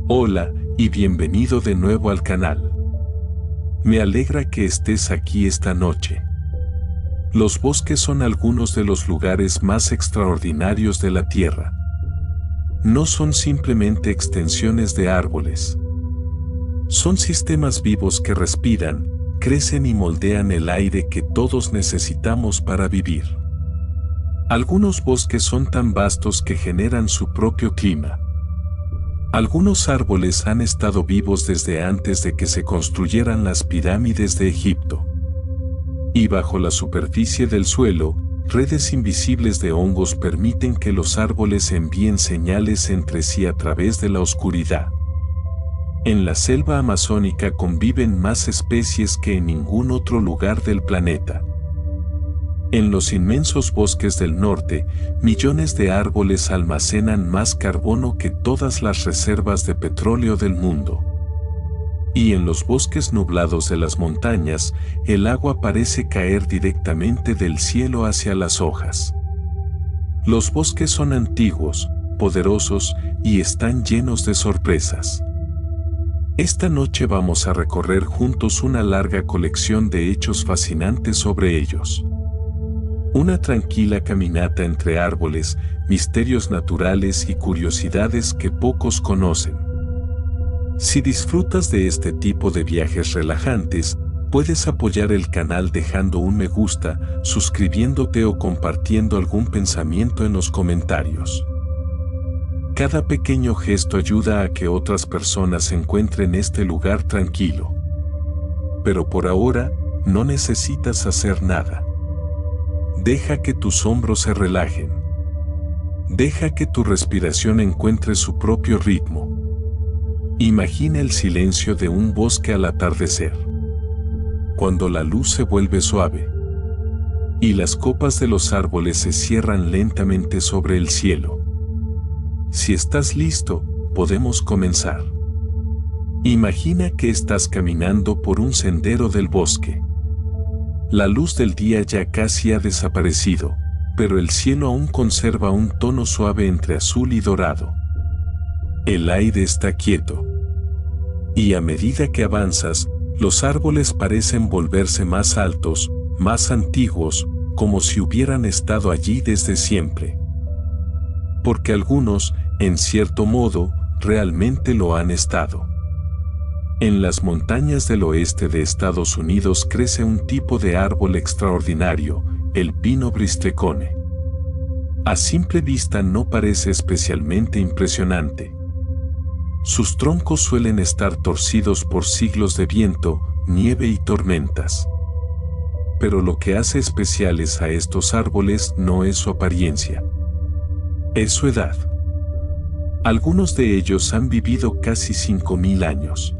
Hola, y bienvenido de nuevo al canal. Me alegra que estés aquí esta noche. Los bosques son algunos de los lugares más extraordinarios de la Tierra. No son simplemente extensiones de árboles. Son sistemas vivos que respiran, crecen y moldean el aire que todos necesitamos para vivir. Algunos bosques son tan vastos que generan su propio clima. Algunos árboles han estado vivos desde antes de que se construyeran las pirámides de Egipto. Y bajo la superficie del suelo, redes invisibles de hongos permiten que los árboles envíen señales entre sí a través de la oscuridad. En la selva amazónica conviven más especies que en ningún otro lugar del planeta. En los inmensos bosques del norte, millones de árboles almacenan más carbono que todas las reservas de petróleo del mundo. Y en los bosques nublados de las montañas, el agua parece caer directamente del cielo hacia las hojas. Los bosques son antiguos, poderosos y están llenos de sorpresas. Esta noche vamos a recorrer juntos una larga colección de hechos fascinantes sobre ellos. Una tranquila caminata entre árboles, misterios naturales y curiosidades que pocos conocen. Si disfrutas de este tipo de viajes relajantes, puedes apoyar el canal dejando un me gusta, suscribiéndote o compartiendo algún pensamiento en los comentarios. Cada pequeño gesto ayuda a que otras personas encuentren este lugar tranquilo. Pero por ahora, no necesitas hacer nada. Deja que tus hombros se relajen. Deja que tu respiración encuentre su propio ritmo. Imagina el silencio de un bosque al atardecer. Cuando la luz se vuelve suave y las copas de los árboles se cierran lentamente sobre el cielo. Si estás listo, podemos comenzar. Imagina que estás caminando por un sendero del bosque. La luz del día ya casi ha desaparecido, pero el cielo aún conserva un tono suave entre azul y dorado. El aire está quieto. Y a medida que avanzas, los árboles parecen volverse más altos, más antiguos, como si hubieran estado allí desde siempre. Porque algunos, en cierto modo, realmente lo han estado. En las montañas del oeste de Estados Unidos crece un tipo de árbol extraordinario, el pino bristlecone. A simple vista no parece especialmente impresionante. Sus troncos suelen estar torcidos por siglos de viento, nieve y tormentas. Pero lo que hace especiales a estos árboles no es su apariencia. Es su edad. Algunos de ellos han vivido casi 5.000 años.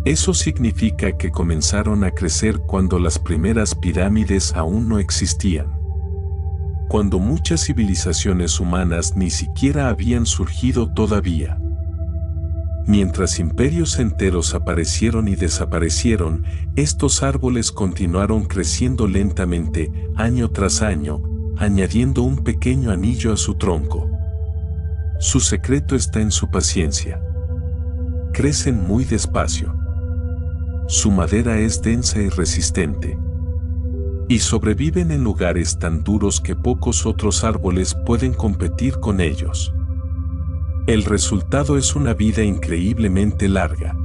Eso significa que comenzaron a crecer cuando las primeras pirámides aún no existían. Cuando muchas civilizaciones humanas ni siquiera habían surgido todavía. Mientras imperios enteros aparecieron y desaparecieron, estos árboles continuaron creciendo lentamente, año tras año, añadiendo un pequeño anillo a su tronco. Su secreto está en su paciencia. Crecen muy despacio. Su madera es densa y resistente. Y sobreviven en lugares tan duros que pocos otros árboles pueden competir con ellos. El resultado es una vida increíblemente larga.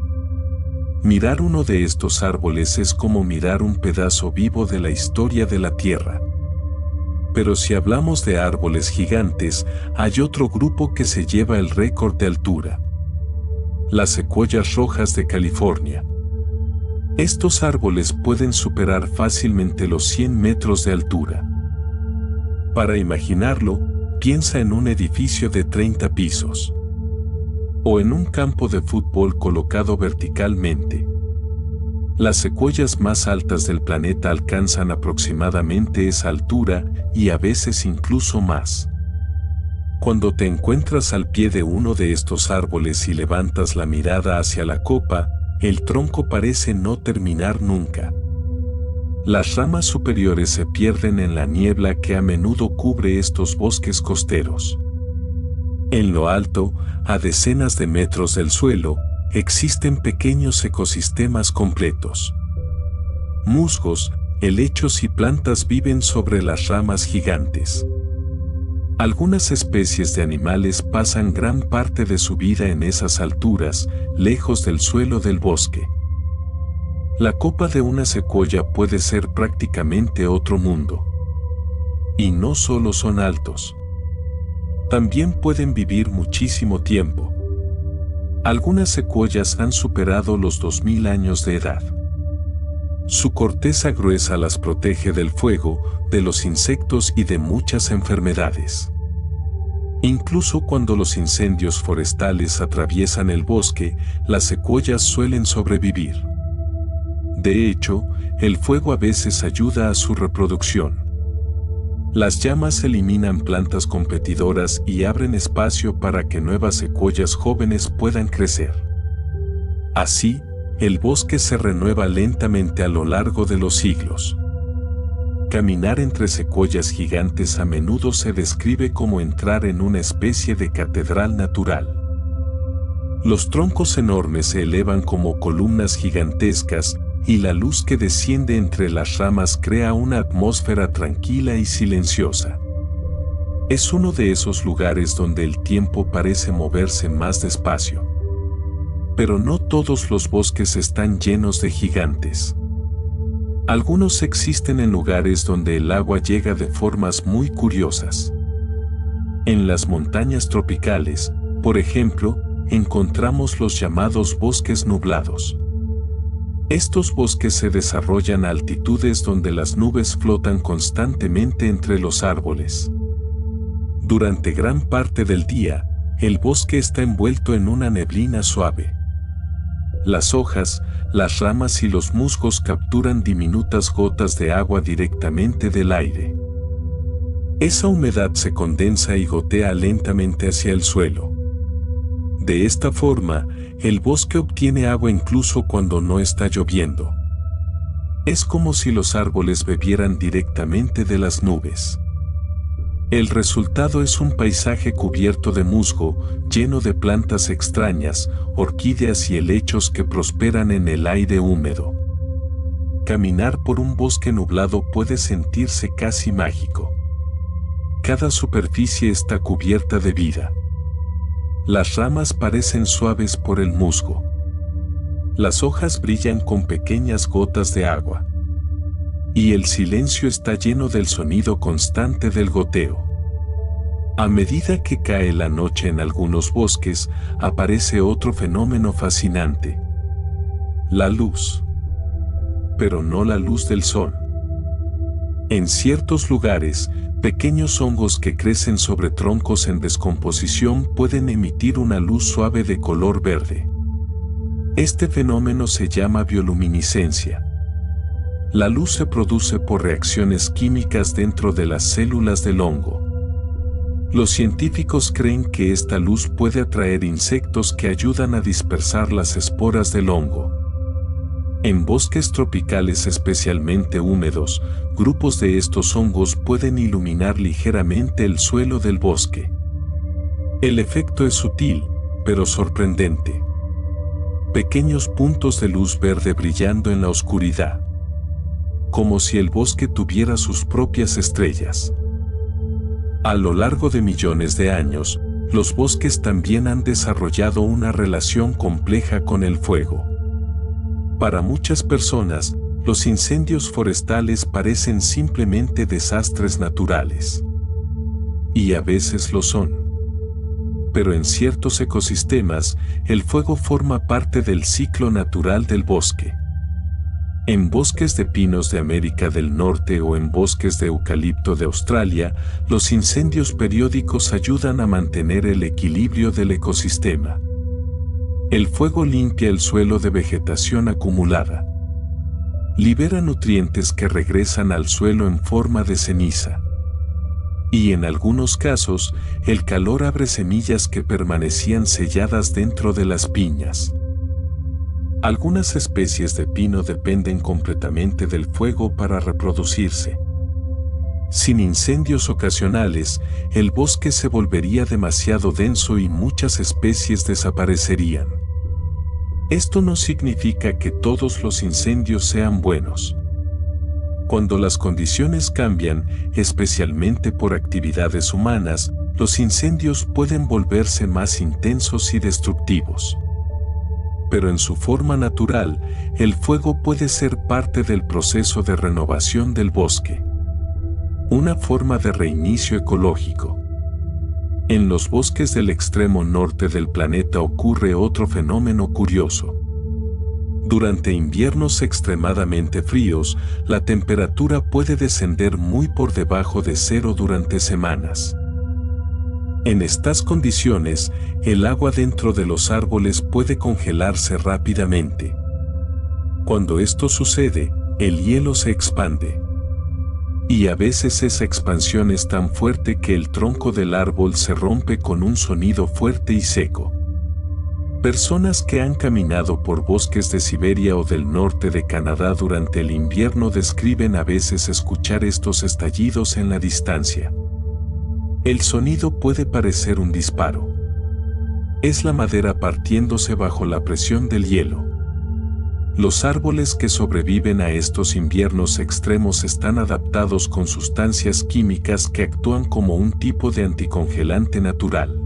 Mirar uno de estos árboles es como mirar un pedazo vivo de la historia de la Tierra. Pero si hablamos de árboles gigantes, hay otro grupo que se lleva el récord de altura. Las secuoyas rojas de California. Estos árboles pueden superar fácilmente los 100 metros de altura. Para imaginarlo, piensa en un edificio de 30 pisos. O en un campo de fútbol colocado verticalmente. Las secuoyas más altas del planeta alcanzan aproximadamente esa altura y a veces incluso más. Cuando te encuentras al pie de uno de estos árboles y levantas la mirada hacia la copa, el tronco parece no terminar nunca. Las ramas superiores se pierden en la niebla que a menudo cubre estos bosques costeros. En lo alto, a decenas de metros del suelo, existen pequeños ecosistemas completos. Musgos, helechos y plantas viven sobre las ramas gigantes. Algunas especies de animales pasan gran parte de su vida en esas alturas, lejos del suelo del bosque. La copa de una secuoya puede ser prácticamente otro mundo. Y no solo son altos. También pueden vivir muchísimo tiempo. Algunas secuoyas han superado los 2000 años de edad. Su corteza gruesa las protege del fuego, de los insectos y de muchas enfermedades. Incluso cuando los incendios forestales atraviesan el bosque, las secuoyas suelen sobrevivir. De hecho, el fuego a veces ayuda a su reproducción. Las llamas eliminan plantas competidoras y abren espacio para que nuevas secuoyas jóvenes puedan crecer. Así, el bosque se renueva lentamente a lo largo de los siglos. Caminar entre secuoyas gigantes a menudo se describe como entrar en una especie de catedral natural. Los troncos enormes se elevan como columnas gigantescas, y la luz que desciende entre las ramas crea una atmósfera tranquila y silenciosa. Es uno de esos lugares donde el tiempo parece moverse más despacio. Pero no todos los bosques están llenos de gigantes. Algunos existen en lugares donde el agua llega de formas muy curiosas. En las montañas tropicales, por ejemplo, encontramos los llamados bosques nublados. Estos bosques se desarrollan a altitudes donde las nubes flotan constantemente entre los árboles. Durante gran parte del día, el bosque está envuelto en una neblina suave. Las hojas, las ramas y los musgos capturan diminutas gotas de agua directamente del aire. Esa humedad se condensa y gotea lentamente hacia el suelo. De esta forma, el bosque obtiene agua incluso cuando no está lloviendo. Es como si los árboles bebieran directamente de las nubes. El resultado es un paisaje cubierto de musgo, lleno de plantas extrañas, orquídeas y helechos que prosperan en el aire húmedo. Caminar por un bosque nublado puede sentirse casi mágico. Cada superficie está cubierta de vida. Las ramas parecen suaves por el musgo. Las hojas brillan con pequeñas gotas de agua. Y el silencio está lleno del sonido constante del goteo. A medida que cae la noche en algunos bosques, aparece otro fenómeno fascinante. La luz. Pero no la luz del sol. En ciertos lugares, pequeños hongos que crecen sobre troncos en descomposición pueden emitir una luz suave de color verde. Este fenómeno se llama bioluminiscencia. La luz se produce por reacciones químicas dentro de las células del hongo. Los científicos creen que esta luz puede atraer insectos que ayudan a dispersar las esporas del hongo. En bosques tropicales especialmente húmedos, grupos de estos hongos pueden iluminar ligeramente el suelo del bosque. El efecto es sutil, pero sorprendente. Pequeños puntos de luz verde brillando en la oscuridad. Como si el bosque tuviera sus propias estrellas. A lo largo de millones de años, los bosques también han desarrollado una relación compleja con el fuego. Para muchas personas, los incendios forestales parecen simplemente desastres naturales. Y a veces lo son. Pero en ciertos ecosistemas, el fuego forma parte del ciclo natural del bosque. En bosques de pinos de América del Norte o en bosques de eucalipto de Australia, los incendios periódicos ayudan a mantener el equilibrio del ecosistema. El fuego limpia el suelo de vegetación acumulada. Libera nutrientes que regresan al suelo en forma de ceniza. Y en algunos casos, el calor abre semillas que permanecían selladas dentro de las piñas. Algunas especies de pino dependen completamente del fuego para reproducirse. Sin incendios ocasionales, el bosque se volvería demasiado denso y muchas especies desaparecerían. Esto no significa que todos los incendios sean buenos. Cuando las condiciones cambian, especialmente por actividades humanas, los incendios pueden volverse más intensos y destructivos. Pero en su forma natural, el fuego puede ser parte del proceso de renovación del bosque. Una forma de reinicio ecológico. En los bosques del extremo norte del planeta ocurre otro fenómeno curioso. Durante inviernos extremadamente fríos, la temperatura puede descender muy por debajo de cero durante semanas. En estas condiciones, el agua dentro de los árboles puede congelarse rápidamente. Cuando esto sucede, el hielo se expande. Y a veces esa expansión es tan fuerte que el tronco del árbol se rompe con un sonido fuerte y seco. Personas que han caminado por bosques de Siberia o del norte de Canadá durante el invierno describen a veces escuchar estos estallidos en la distancia. El sonido puede parecer un disparo. Es la madera partiéndose bajo la presión del hielo. Los árboles que sobreviven a estos inviernos extremos están adaptados con sustancias químicas que actúan como un tipo de anticongelante natural.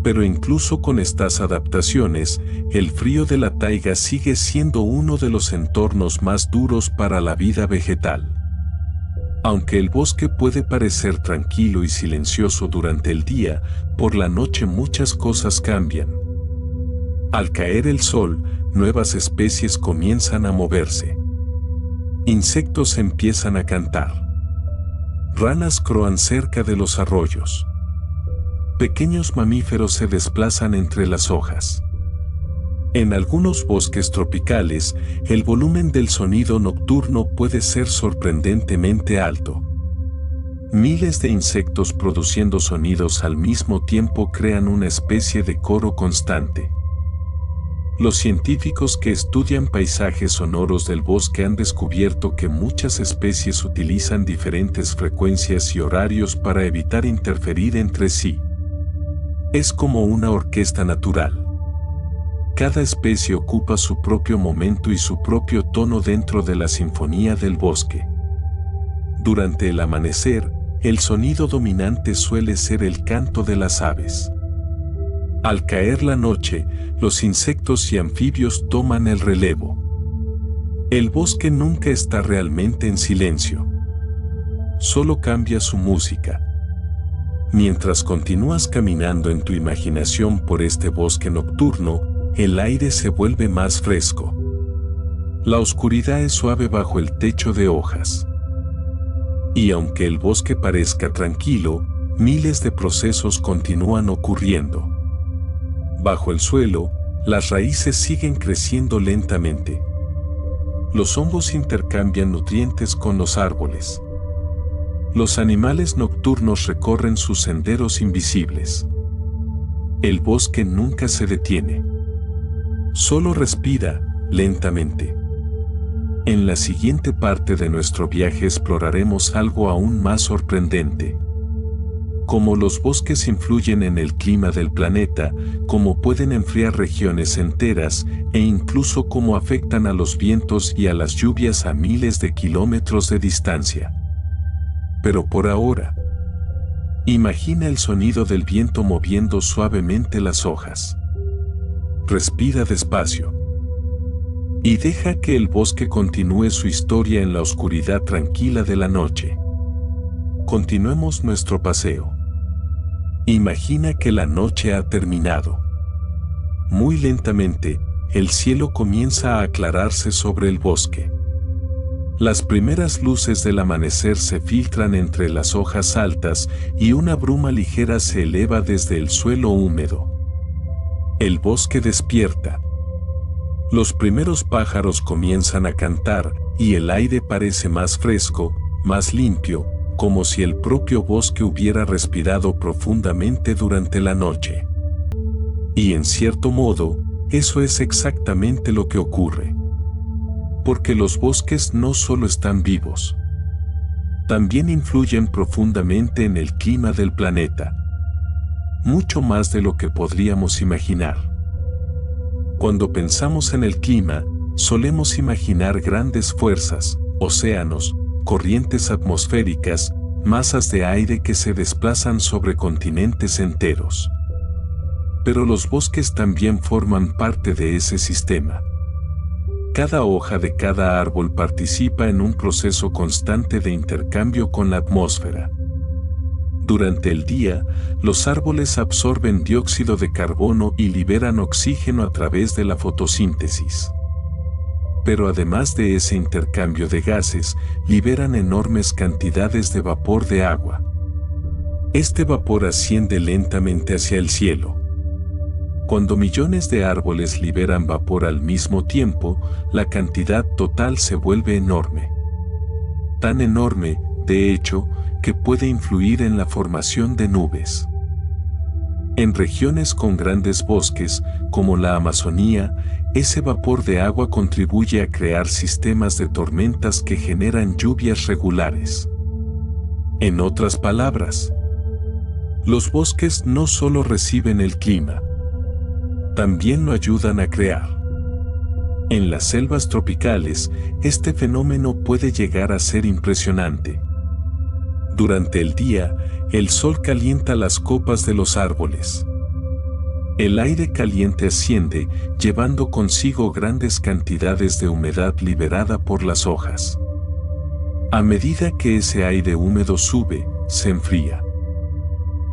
Pero incluso con estas adaptaciones, el frío de la taiga sigue siendo uno de los entornos más duros para la vida vegetal. Aunque el bosque puede parecer tranquilo y silencioso durante el día, por la noche muchas cosas cambian. Al caer el sol, nuevas especies comienzan a moverse. Insectos empiezan a cantar. Ranas croan cerca de los arroyos. Pequeños mamíferos se desplazan entre las hojas. En algunos bosques tropicales, el volumen del sonido nocturno puede ser sorprendentemente alto. Miles de insectos produciendo sonidos al mismo tiempo crean una especie de coro constante. Los científicos que estudian paisajes sonoros del bosque han descubierto que muchas especies utilizan diferentes frecuencias y horarios para evitar interferir entre sí. Es como una orquesta natural. Cada especie ocupa su propio momento y su propio tono dentro de la sinfonía del bosque. Durante el amanecer, el sonido dominante suele ser el canto de las aves. Al caer la noche, los insectos y anfibios toman el relevo. El bosque nunca está realmente en silencio. Solo cambia su música. Mientras continúas caminando en tu imaginación por este bosque nocturno, el aire se vuelve más fresco. La oscuridad es suave bajo el techo de hojas. Y aunque el bosque parezca tranquilo, miles de procesos continúan ocurriendo. Bajo el suelo, las raíces siguen creciendo lentamente. Los hongos intercambian nutrientes con los árboles. Los animales nocturnos recorren sus senderos invisibles. El bosque nunca se detiene. Solo respira, lentamente. En la siguiente parte de nuestro viaje exploraremos algo aún más sorprendente. Cómo los bosques influyen en el clima del planeta, cómo pueden enfriar regiones enteras e incluso cómo afectan a los vientos y a las lluvias a miles de kilómetros de distancia. Pero por ahora, imagina el sonido del viento moviendo suavemente las hojas. Respira despacio. Y deja que el bosque continúe su historia en la oscuridad tranquila de la noche. Continuemos nuestro paseo. Imagina que la noche ha terminado. Muy lentamente, el cielo comienza a aclararse sobre el bosque. Las primeras luces del amanecer se filtran entre las hojas altas y una bruma ligera se eleva desde el suelo húmedo. El bosque despierta. Los primeros pájaros comienzan a cantar y el aire parece más fresco, más limpio, como si el propio bosque hubiera respirado profundamente durante la noche. Y en cierto modo, eso es exactamente lo que ocurre. Porque los bosques no solo están vivos. también influyen profundamente en el clima del planeta. Mucho más de lo que podríamos imaginar. Cuando pensamos en el clima, solemos imaginar grandes fuerzas, océanos, corrientes atmosféricas, masas de aire que se desplazan sobre continentes enteros. Pero los bosques también forman parte de ese sistema. Cada hoja de cada árbol participa en un proceso constante de intercambio con la atmósfera. Durante el día, los árboles absorben dióxido de carbono y liberan oxígeno a través de la fotosíntesis. Pero además de ese intercambio de gases, liberan enormes cantidades de vapor de agua. Este vapor asciende lentamente hacia el cielo. Cuando millones de árboles liberan vapor al mismo tiempo, la cantidad total se vuelve enorme. Tan enorme, de hecho, que puede influir en la formación de nubes. En regiones con grandes bosques, como la Amazonía, ese vapor de agua contribuye a crear sistemas de tormentas que generan lluvias regulares. En otras palabras, los bosques no solo reciben el clima, también lo ayudan a crear. En las selvas tropicales, este fenómeno puede llegar a ser impresionante. Durante el día, el sol calienta las copas de los árboles. El aire caliente asciende, llevando consigo grandes cantidades de humedad liberada por las hojas. A medida que ese aire húmedo sube, se enfría.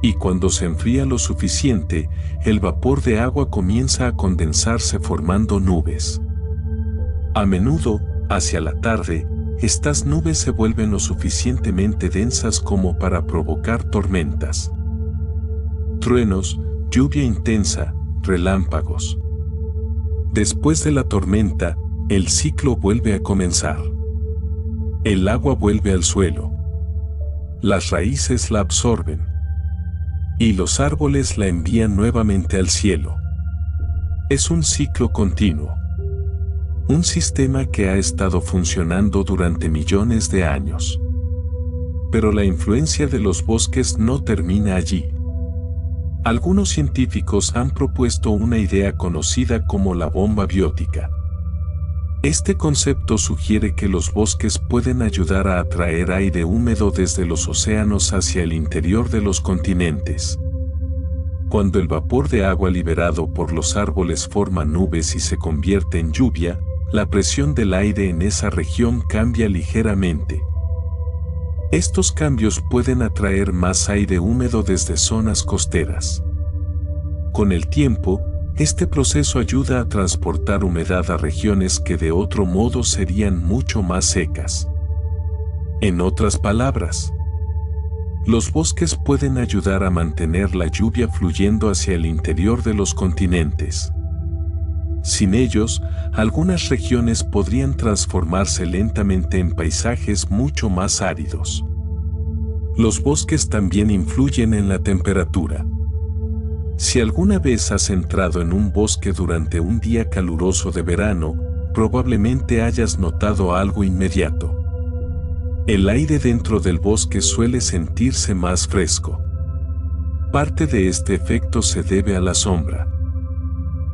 Y cuando se enfría lo suficiente, el vapor de agua comienza a condensarse formando nubes. A menudo, hacia la tarde, estas nubes se vuelven lo suficientemente densas como para provocar tormentas. Truenos, lluvia intensa, relámpagos. Después de la tormenta, el ciclo vuelve a comenzar. El agua vuelve al suelo. Las raíces la absorben. Y los árboles la envían nuevamente al cielo. Es un ciclo continuo. Un sistema que ha estado funcionando durante millones de años. Pero la influencia de los bosques no termina allí. Algunos científicos han propuesto una idea conocida como la bomba biótica. Este concepto sugiere que los bosques pueden ayudar a atraer aire húmedo desde los océanos hacia el interior de los continentes. Cuando el vapor de agua liberado por los árboles forma nubes y se convierte en lluvia, la presión del aire en esa región cambia ligeramente. Estos cambios pueden atraer más aire húmedo desde zonas costeras. Con el tiempo, este proceso ayuda a transportar humedad a regiones que de otro modo serían mucho más secas. En otras palabras, los bosques pueden ayudar a mantener la lluvia fluyendo hacia el interior de los continentes. Sin ellos, algunas regiones podrían transformarse lentamente en paisajes mucho más áridos. Los bosques también influyen en la temperatura. Si alguna vez has entrado en un bosque durante un día caluroso de verano, probablemente hayas notado algo inmediato. El aire dentro del bosque suele sentirse más fresco. Parte de este efecto se debe a la sombra.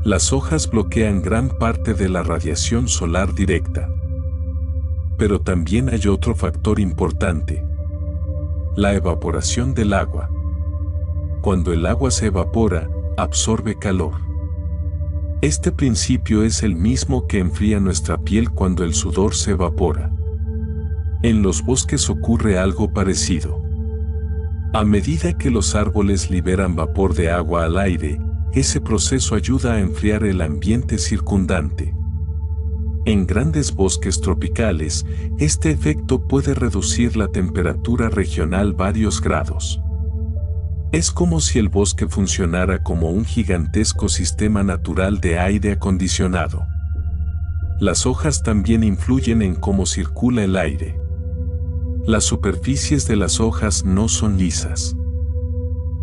Las hojas bloquean gran parte de la radiación solar directa. Pero también hay otro factor importante: la evaporación del agua. Cuando el agua se evapora, absorbe calor. Este principio es el mismo que enfría nuestra piel cuando el sudor se evapora. En los bosques ocurre algo parecido. A medida que los árboles liberan vapor de agua al aire, ese proceso ayuda a enfriar el ambiente circundante. En grandes bosques tropicales, este efecto puede reducir la temperatura regional varios grados. Es como si el bosque funcionara como un gigantesco sistema natural de aire acondicionado. Las hojas también influyen en cómo circula el aire. Las superficies de las hojas no son lisas.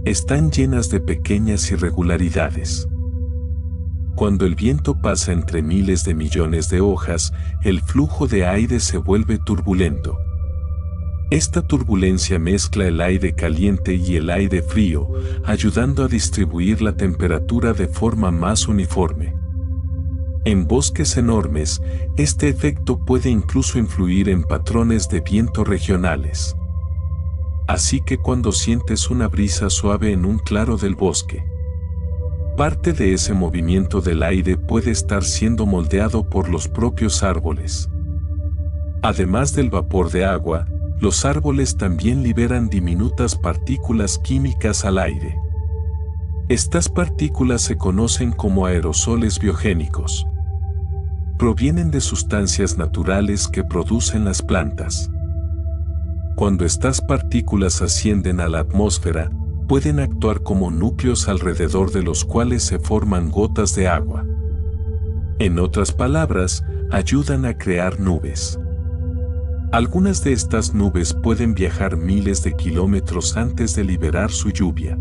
Están llenas de pequeñas irregularidades. Cuando el viento pasa entre miles de millones de hojas, el flujo de aire se vuelve turbulento. Esta turbulencia mezcla el aire caliente y el aire frío, ayudando a distribuir la temperatura de forma más uniforme. En bosques enormes, este efecto puede incluso influir en patrones de viento regionales. Así que cuando sientes una brisa suave en un claro del bosque, parte de ese movimiento del aire puede estar siendo moldeado por los propios árboles. Además del vapor de agua, los árboles también liberan diminutas partículas químicas al aire. Estas partículas se conocen como aerosoles biogénicos. Provienen de sustancias naturales que producen las plantas. Cuando estas partículas ascienden a la atmósfera, pueden actuar como núcleos alrededor de los cuales se forman gotas de agua. En otras palabras, ayudan a crear nubes. Algunas de estas nubes pueden viajar miles de kilómetros antes de liberar su lluvia.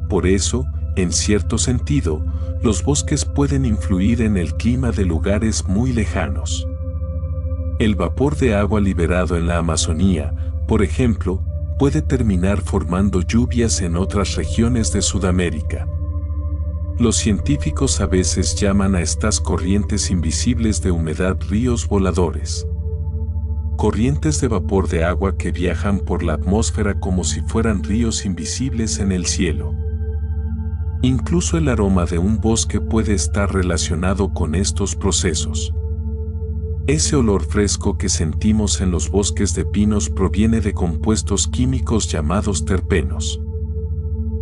Por eso, en cierto sentido, los bosques pueden influir en el clima de lugares muy lejanos. El vapor de agua liberado en la Amazonía, por ejemplo, puede terminar formando lluvias en otras regiones de Sudamérica. Los científicos a veces llaman a estas corrientes invisibles de humedad ríos voladores. Corrientes de vapor de agua que viajan por la atmósfera como si fueran ríos invisibles en el cielo. Incluso el aroma de un bosque puede estar relacionado con estos procesos. Ese olor fresco que sentimos en los bosques de pinos proviene de compuestos químicos llamados terpenos.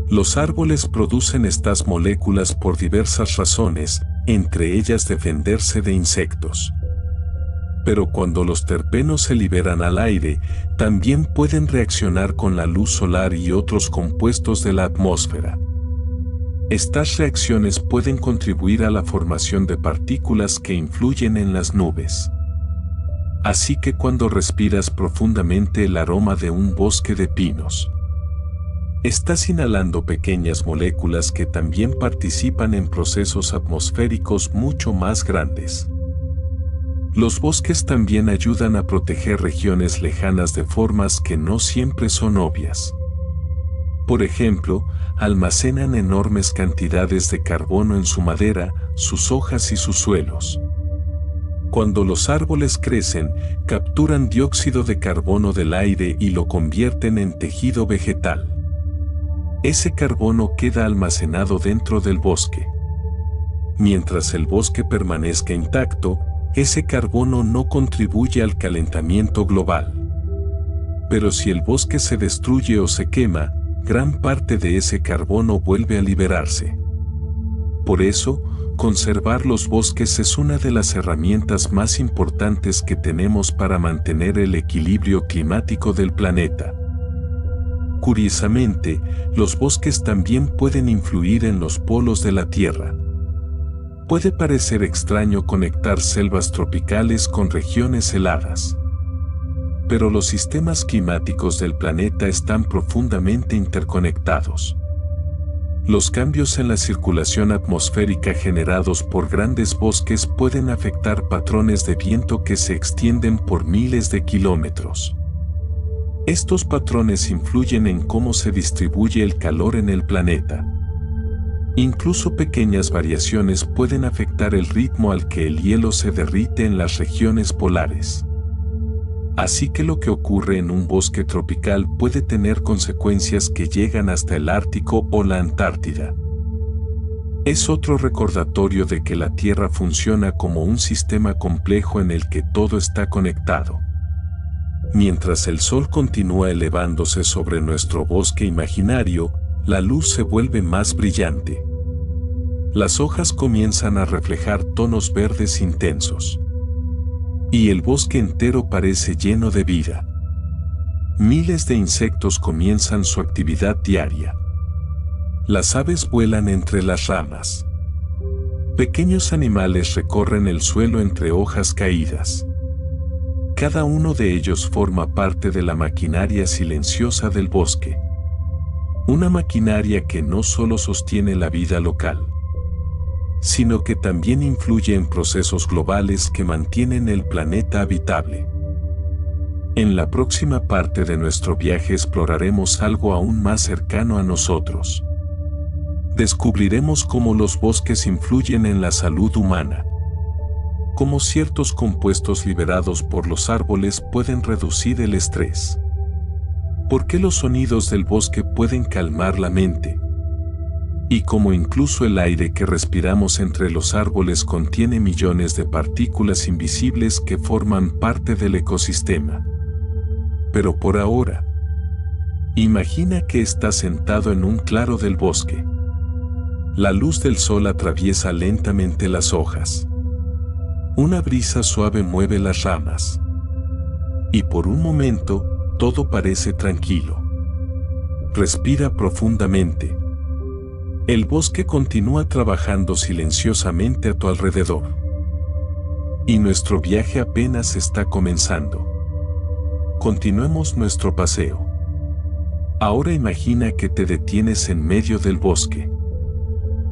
Los árboles producen estas moléculas por diversas razones, entre ellas defenderse de insectos. Pero cuando los terpenos se liberan al aire, también pueden reaccionar con la luz solar y otros compuestos de la atmósfera. Estas reacciones pueden contribuir a la formación de partículas que influyen en las nubes. Así que cuando respiras profundamente el aroma de un bosque de pinos, estás inhalando pequeñas moléculas que también participan en procesos atmosféricos mucho más grandes. Los bosques también ayudan a proteger regiones lejanas de formas que no siempre son obvias. Por ejemplo, almacenan enormes cantidades de carbono en su madera, sus hojas y sus suelos. Cuando los árboles crecen, capturan dióxido de carbono del aire y lo convierten en tejido vegetal. Ese carbono queda almacenado dentro del bosque. Mientras el bosque permanezca intacto, ese carbono no contribuye al calentamiento global. Pero si el bosque se destruye o se quema, gran parte de ese carbono vuelve a liberarse. Por eso, conservar los bosques es una de las herramientas más importantes que tenemos para mantener el equilibrio climático del planeta. Curiosamente, los bosques también pueden influir en los polos de la Tierra. Puede parecer extraño conectar selvas tropicales con regiones heladas. Pero los sistemas climáticos del planeta están profundamente interconectados. Los cambios en la circulación atmosférica generados por grandes bosques pueden afectar patrones de viento que se extienden por miles de kilómetros. Estos patrones influyen en cómo se distribuye el calor en el planeta. Incluso pequeñas variaciones pueden afectar el ritmo al que el hielo se derrite en las regiones polares. Así que lo que ocurre en un bosque tropical puede tener consecuencias que llegan hasta el Ártico o la Antártida. Es otro recordatorio de que la Tierra funciona como un sistema complejo en el que todo está conectado. Mientras el Sol continúa elevándose sobre nuestro bosque imaginario, la luz se vuelve más brillante. Las hojas comienzan a reflejar tonos verdes intensos. Y el bosque entero parece lleno de vida. Miles de insectos comienzan su actividad diaria. Las aves vuelan entre las ramas. Pequeños animales recorren el suelo entre hojas caídas. Cada uno de ellos forma parte de la maquinaria silenciosa del bosque. Una maquinaria que no solo sostiene la vida local, sino que también influye en procesos globales que mantienen el planeta habitable. En la próxima parte de nuestro viaje exploraremos algo aún más cercano a nosotros. Descubriremos cómo los bosques influyen en la salud humana, cómo ciertos compuestos liberados por los árboles pueden reducir el estrés, por qué los sonidos del bosque pueden calmar la mente, y cómo incluso el aire que respiramos entre los árboles contiene millones de partículas invisibles que forman parte del ecosistema. Pero por ahora, imagina que estás sentado en un claro del bosque. La luz del sol atraviesa lentamente las hojas. Una brisa suave mueve las ramas. Y por un momento, todo parece tranquilo. Respira profundamente. El bosque continúa trabajando silenciosamente a tu alrededor. Y nuestro viaje apenas está comenzando. Continuemos nuestro paseo. Ahora imagina que te detienes en medio del bosque.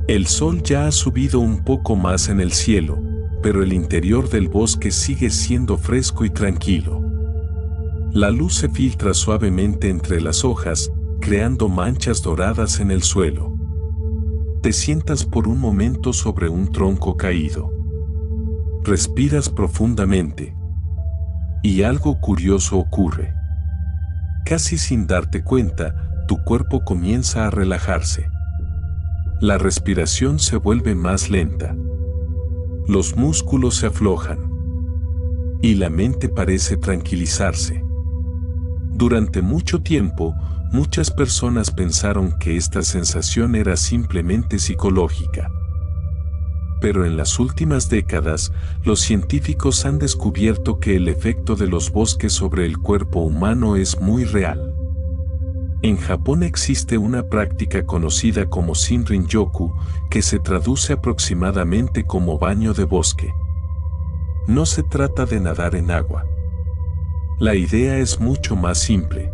El sol ya ha subido un poco más en el cielo, pero el interior del bosque sigue siendo fresco y tranquilo. La luz se filtra suavemente entre las hojas, creando manchas doradas en el suelo. Te sientas por un momento sobre un tronco caído. Respiras profundamente. Y algo curioso ocurre. Casi sin darte cuenta, tu cuerpo comienza a relajarse. La respiración se vuelve más lenta. Los músculos se aflojan. Y la mente parece tranquilizarse. Durante mucho tiempo, muchas personas pensaron que esta sensación era simplemente psicológica. Pero en las últimas décadas, los científicos han descubierto que el efecto de los bosques sobre el cuerpo humano es muy real. En Japón existe una práctica conocida como Shinrin-yoku, que se traduce aproximadamente como baño de bosque. No se trata de nadar en agua. La idea es mucho más simple.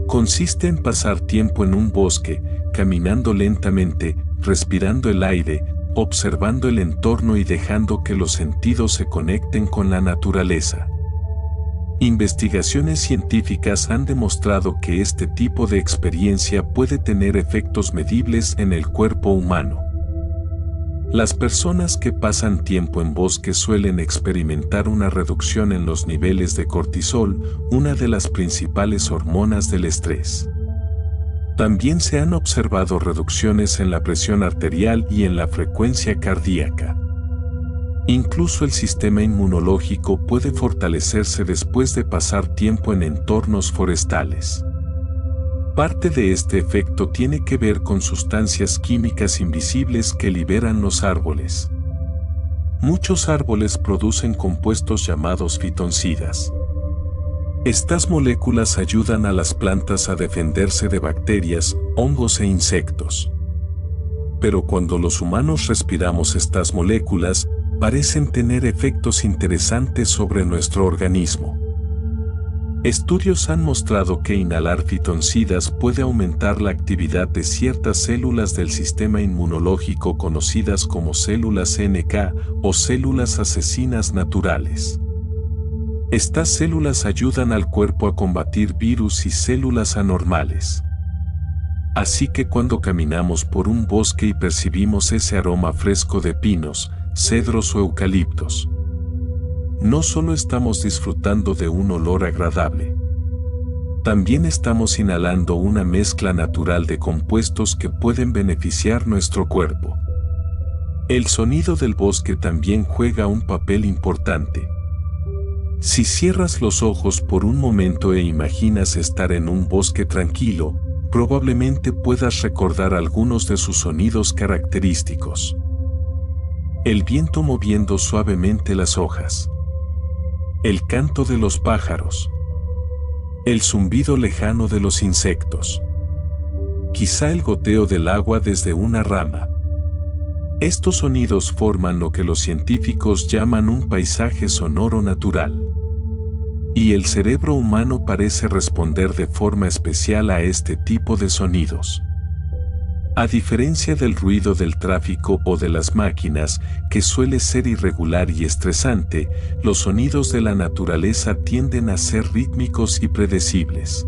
Consiste en pasar tiempo en un bosque, caminando lentamente, respirando el aire, observando el entorno y dejando que los sentidos se conecten con la naturaleza. Investigaciones científicas han demostrado que este tipo de experiencia puede tener efectos medibles en el cuerpo humano. Las personas que pasan tiempo en bosques suelen experimentar una reducción en los niveles de cortisol, una de las principales hormonas del estrés. También se han observado reducciones en la presión arterial y en la frecuencia cardíaca. Incluso el sistema inmunológico puede fortalecerse después de pasar tiempo en entornos forestales. Parte de este efecto tiene que ver con sustancias químicas invisibles que liberan los árboles. Muchos árboles producen compuestos llamados fitoncidas. Estas moléculas ayudan a las plantas a defenderse de bacterias, hongos e insectos. Pero cuando los humanos respiramos estas moléculas, parecen tener efectos interesantes sobre nuestro organismo. Estudios han mostrado que inhalar fitoncidas puede aumentar la actividad de ciertas células del sistema inmunológico conocidas como células NK o células asesinas naturales. Estas células ayudan al cuerpo a combatir virus y células anormales. Así que cuando caminamos por un bosque y percibimos ese aroma fresco de pinos, cedros o eucaliptos, no solo estamos disfrutando de un olor agradable, también estamos inhalando una mezcla natural de compuestos que pueden beneficiar nuestro cuerpo. El sonido del bosque también juega un papel importante. Si cierras los ojos por un momento e imaginas estar en un bosque tranquilo, probablemente puedas recordar algunos de sus sonidos característicos. El viento moviendo suavemente las hojas. El canto de los pájaros. El zumbido lejano de los insectos. Quizá el goteo del agua desde una rama. Estos sonidos forman lo que los científicos llaman un paisaje sonoro natural. Y el cerebro humano parece responder de forma especial a este tipo de sonidos. A diferencia del ruido del tráfico o de las máquinas, que suele ser irregular y estresante, los sonidos de la naturaleza tienden a ser rítmicos y predecibles.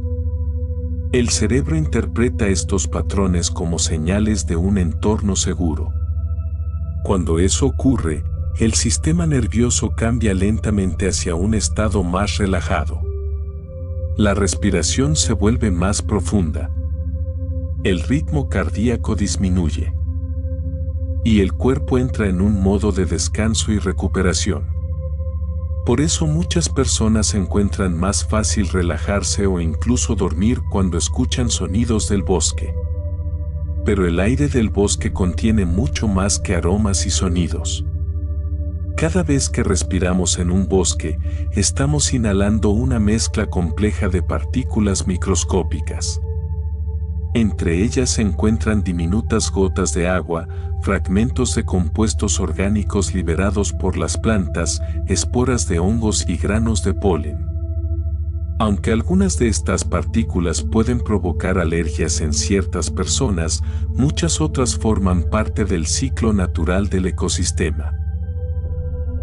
El cerebro interpreta estos patrones como señales de un entorno seguro. Cuando eso ocurre, el sistema nervioso cambia lentamente hacia un estado más relajado. La respiración se vuelve más profunda. El ritmo cardíaco disminuye. Y el cuerpo entra en un modo de descanso y recuperación. Por eso muchas personas encuentran más fácil relajarse o incluso dormir cuando escuchan sonidos del bosque. Pero el aire del bosque contiene mucho más que aromas y sonidos. Cada vez que respiramos en un bosque, estamos inhalando una mezcla compleja de partículas microscópicas. Entre ellas se encuentran diminutas gotas de agua, fragmentos de compuestos orgánicos liberados por las plantas, esporas de hongos y granos de polen. Aunque algunas de estas partículas pueden provocar alergias en ciertas personas, muchas otras forman parte del ciclo natural del ecosistema.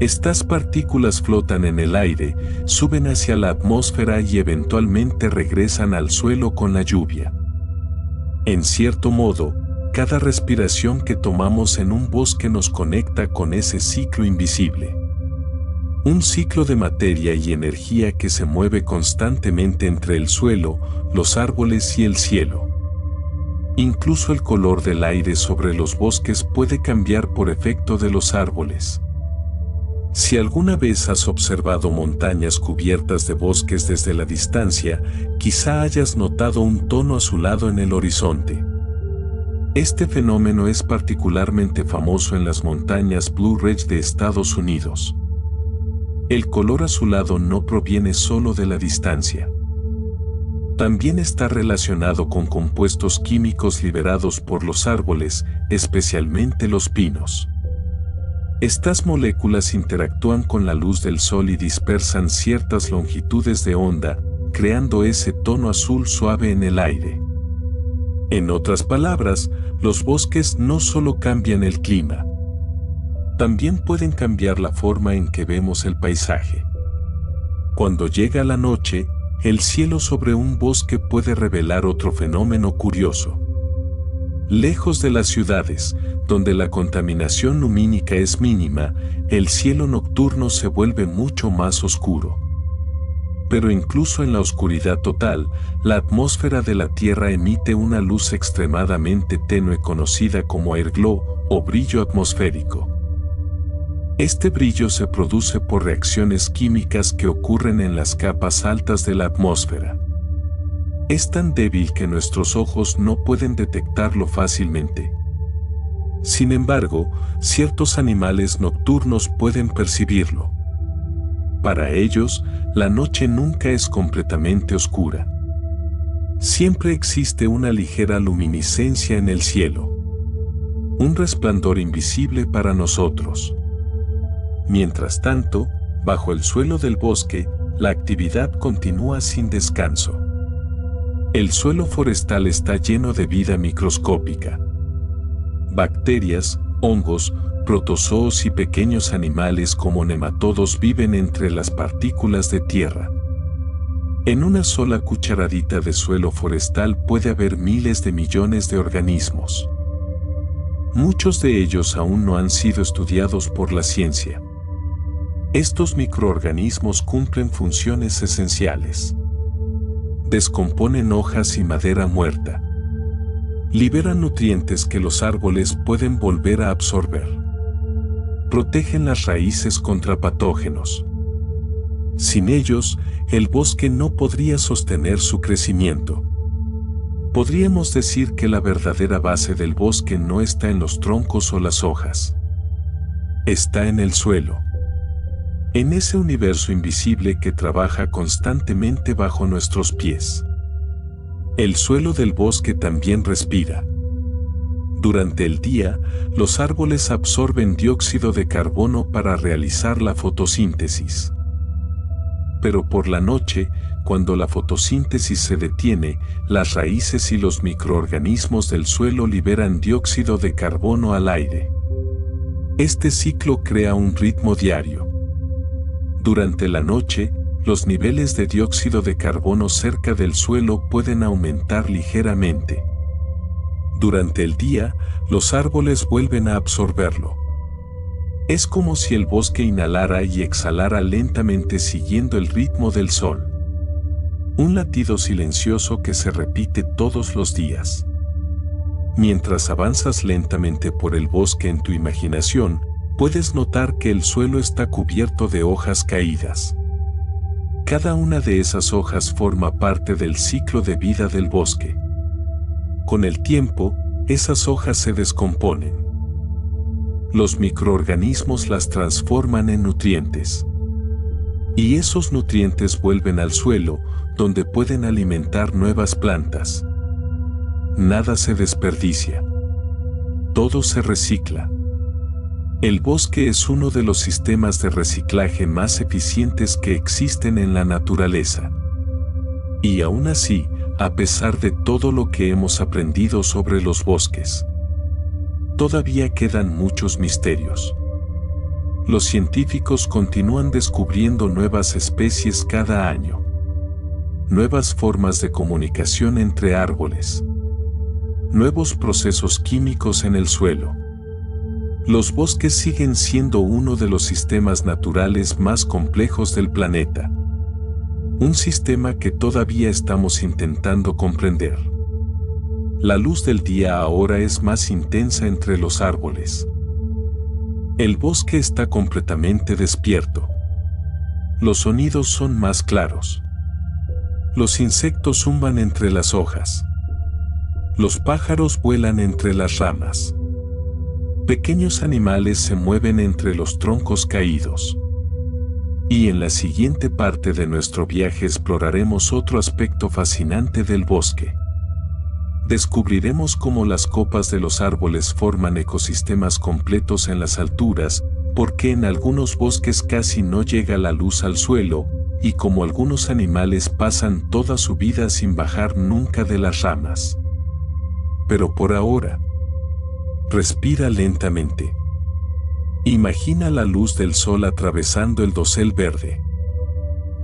Estas partículas flotan en el aire, suben hacia la atmósfera y eventualmente regresan al suelo con la lluvia. En cierto modo, cada respiración que tomamos en un bosque nos conecta con ese ciclo invisible. Un ciclo de materia y energía que se mueve constantemente entre el suelo, los árboles y el cielo. Incluso el color del aire sobre los bosques puede cambiar por efecto de los árboles. Si alguna vez has observado montañas cubiertas de bosques desde la distancia, quizá hayas notado un tono azulado en el horizonte. Este fenómeno es particularmente famoso en las montañas Blue Ridge de Estados Unidos. El color azulado no proviene solo de la distancia. También está relacionado con compuestos químicos liberados por los árboles, especialmente los pinos. Estas moléculas interactúan con la luz del sol y dispersan ciertas longitudes de onda, creando ese tono azul suave en el aire. En otras palabras, los bosques no solo cambian el clima, también pueden cambiar la forma en que vemos el paisaje. Cuando llega la noche, el cielo sobre un bosque puede revelar otro fenómeno curioso. Lejos de las ciudades, donde la contaminación lumínica es mínima, el cielo nocturno se vuelve mucho más oscuro. Pero incluso en la oscuridad total, la atmósfera de la Tierra emite una luz extremadamente tenue conocida como airglow o brillo atmosférico. Este brillo se produce por reacciones químicas que ocurren en las capas altas de la atmósfera. Es tan débil que nuestros ojos no pueden detectarlo fácilmente. Sin embargo, ciertos animales nocturnos pueden percibirlo. Para ellos, la noche nunca es completamente oscura. Siempre existe una ligera luminiscencia en el cielo. Un resplandor invisible para nosotros. Mientras tanto, bajo el suelo del bosque, la actividad continúa sin descanso. El suelo forestal está lleno de vida microscópica. Bacterias, hongos, protozoos y pequeños animales como nematodos viven entre las partículas de tierra. En una sola cucharadita de suelo forestal puede haber miles de millones de organismos. Muchos de ellos aún no han sido estudiados por la ciencia. Estos microorganismos cumplen funciones esenciales. Descomponen hojas y madera muerta. Liberan nutrientes que los árboles pueden volver a absorber. Protegen las raíces contra patógenos. Sin ellos, el bosque no podría sostener su crecimiento. Podríamos decir que la verdadera base del bosque no está en los troncos o las hojas. Está en el suelo. En ese universo invisible que trabaja constantemente bajo nuestros pies. El suelo del bosque también respira. Durante el día, los árboles absorben dióxido de carbono para realizar la fotosíntesis. pero por la noche, cuando la fotosíntesis se detiene, las raíces y los microorganismos del suelo liberan dióxido de carbono al aire. Este ciclo crea un ritmo diario. Durante la noche, los niveles de dióxido de carbono cerca del suelo pueden aumentar ligeramente. Durante el día, los árboles vuelven a absorberlo. Es como si el bosque inhalara y exhalara lentamente siguiendo el ritmo del sol. Un latido silencioso que se repite todos los días. Mientras avanzas lentamente por el bosque en tu imaginación, puedes notar que el suelo está cubierto de hojas caídas. Cada una de esas hojas forma parte del ciclo de vida del bosque. Con el tiempo, esas hojas se descomponen. Los microorganismos las transforman en nutrientes. Y esos nutrientes vuelven al suelo, donde pueden alimentar nuevas plantas. Nada se desperdicia. Todo se recicla. El bosque es uno de los sistemas de reciclaje más eficientes que existen en la naturaleza. Y aún así, a pesar de todo lo que hemos aprendido sobre los bosques, todavía quedan muchos misterios. Los científicos continúan descubriendo nuevas especies cada año. Nuevas formas de comunicación entre árboles. Nuevos procesos químicos en el suelo. Los bosques siguen siendo uno de los sistemas naturales más complejos del planeta. Un sistema que todavía estamos intentando comprender. La luz del día ahora es más intensa entre los árboles. El bosque está completamente despierto. Los sonidos son más claros. Los insectos zumban entre las hojas. Los pájaros vuelan entre las ramas. Pequeños animales se mueven entre los troncos caídos. Y en la siguiente parte de nuestro viaje exploraremos otro aspecto fascinante del bosque. Descubriremos cómo las copas de los árboles forman ecosistemas completos en las alturas, por qué en algunos bosques casi no llega la luz al suelo, y cómo algunos animales pasan toda su vida sin bajar nunca de las ramas. Pero por ahora, respira lentamente. Imagina la luz del sol atravesando el dosel verde.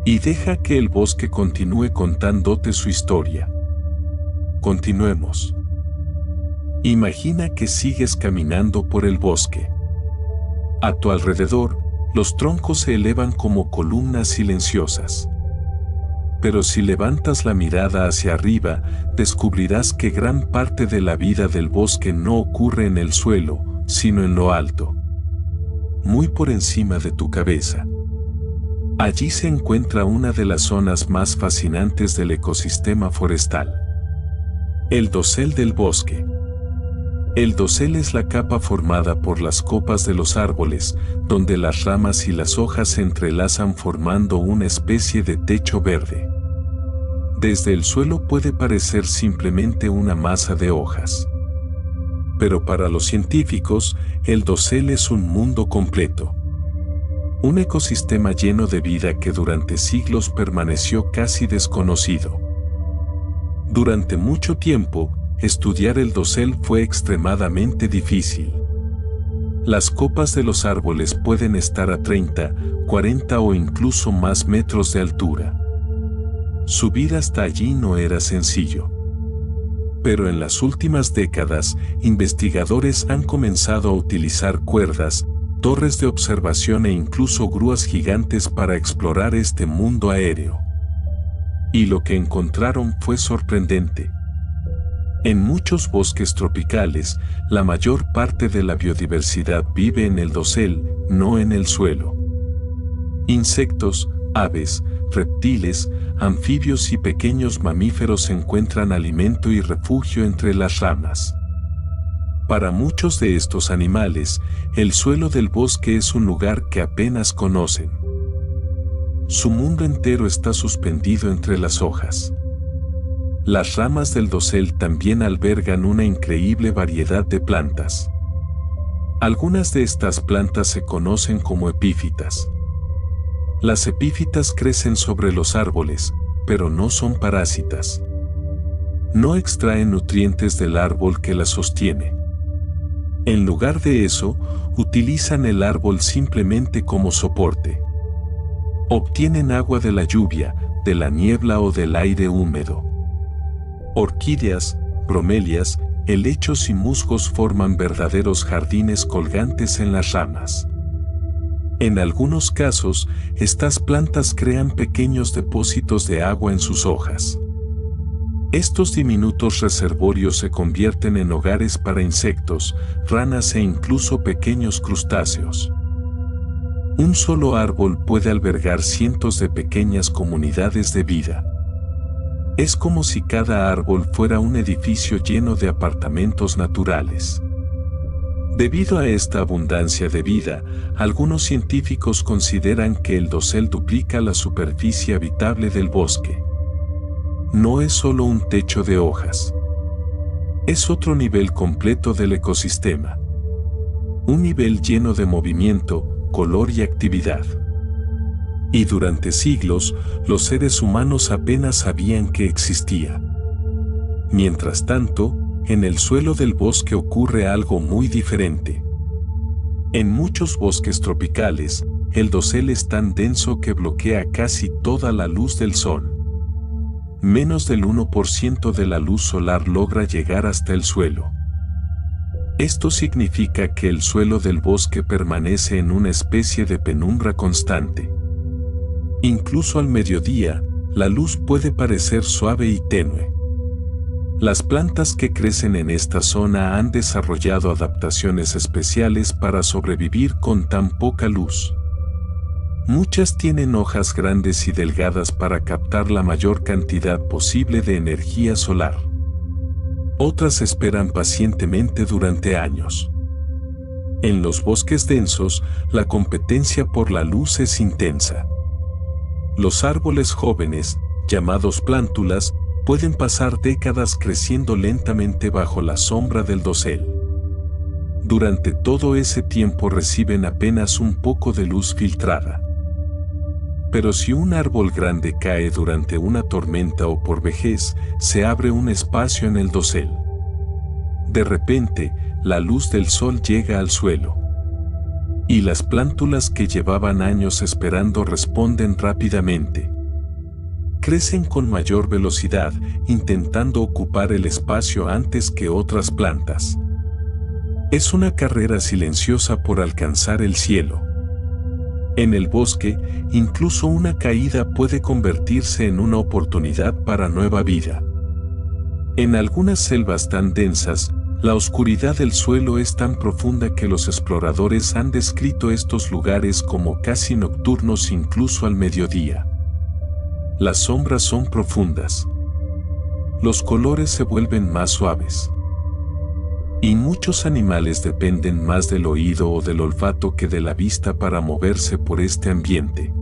Y deja que el bosque continúe contándote su historia. Continuemos. Imagina que sigues caminando por el bosque. A tu alrededor, los troncos se elevan como columnas silenciosas. Pero si levantas la mirada hacia arriba, descubrirás que gran parte de la vida del bosque no ocurre en el suelo, sino en lo alto. Muy por encima de tu cabeza. Allí se encuentra una de las zonas más fascinantes del ecosistema forestal. El dosel del bosque. El dosel es la capa formada por las copas de los árboles, donde las ramas y las hojas se entrelazan formando una especie de techo verde. Desde el suelo puede parecer simplemente una masa de hojas. Pero para los científicos, el dosel es un mundo completo. Un ecosistema lleno de vida que durante siglos permaneció casi desconocido. Durante mucho tiempo, estudiar el dosel fue extremadamente difícil. Las copas de los árboles pueden estar a 30, 40 o incluso más metros de altura. Subir hasta allí no era sencillo. Pero en las últimas décadas, investigadores han comenzado a utilizar cuerdas, torres de observación e incluso grúas gigantes para explorar este mundo aéreo. Y lo que encontraron fue sorprendente. En muchos bosques tropicales, la mayor parte de la biodiversidad vive en el dosel, no en el suelo. Insectos, aves, reptiles, anfibios y pequeños mamíferos encuentran alimento y refugio entre las ramas. Para muchos de estos animales, el suelo del bosque es un lugar que apenas conocen. Su mundo entero está suspendido entre las hojas. Las ramas del dosel también albergan una increíble variedad de plantas. Algunas de estas plantas se conocen como epífitas. Las epífitas crecen sobre los árboles, pero no son parásitas. No extraen nutrientes del árbol que las sostiene. En lugar de eso, utilizan el árbol simplemente como soporte. Obtienen agua de la lluvia, de la niebla o del aire húmedo. Orquídeas, bromelias, helechos y musgos forman verdaderos jardines colgantes en las ramas. En algunos casos, estas plantas crean pequeños depósitos de agua en sus hojas. Estos diminutos reservorios se convierten en hogares para insectos, ranas e incluso pequeños crustáceos. Un solo árbol puede albergar cientos de pequeñas comunidades de vida. Es como si cada árbol fuera un edificio lleno de apartamentos naturales. Debido a esta abundancia de vida, algunos científicos consideran que el dosel duplica la superficie habitable del bosque. No es solo un techo de hojas. Es otro nivel completo del ecosistema. Un nivel lleno de movimiento, color y actividad. Y durante siglos, los seres humanos apenas sabían que existía. Mientras tanto, en el suelo del bosque ocurre algo muy diferente. En muchos bosques tropicales, el dosel es tan denso que bloquea casi toda la luz del sol. Menos del 1% de la luz solar logra llegar hasta el suelo. Esto significa que el suelo del bosque permanece en una especie de penumbra constante. Incluso al mediodía, la luz puede parecer suave y tenue. Las plantas que crecen en esta zona han desarrollado adaptaciones especiales para sobrevivir con tan poca luz. Muchas tienen hojas grandes y delgadas para captar la mayor cantidad posible de energía solar. Otras esperan pacientemente durante años. En los bosques densos, la competencia por la luz es intensa. Los árboles jóvenes, llamados plántulas, pueden pasar décadas creciendo lentamente bajo la sombra del dosel. Durante todo ese tiempo reciben apenas un poco de luz filtrada. Pero si un árbol grande cae durante una tormenta o por vejez, se abre un espacio en el dosel. De repente, la luz del sol llega al suelo. Y las plántulas que llevaban años esperando responden rápidamente. Crecen con mayor velocidad, intentando ocupar el espacio antes que otras plantas. Es una carrera silenciosa por alcanzar el cielo. En el bosque, incluso una caída puede convertirse en una oportunidad para nueva vida. En algunas selvas tan densas, la oscuridad del suelo es tan profunda que los exploradores han descrito estos lugares como casi nocturnos incluso al mediodía. Las sombras son profundas. Los colores se vuelven más suaves. Y muchos animales dependen más del oído o del olfato que de la vista para moverse por este ambiente.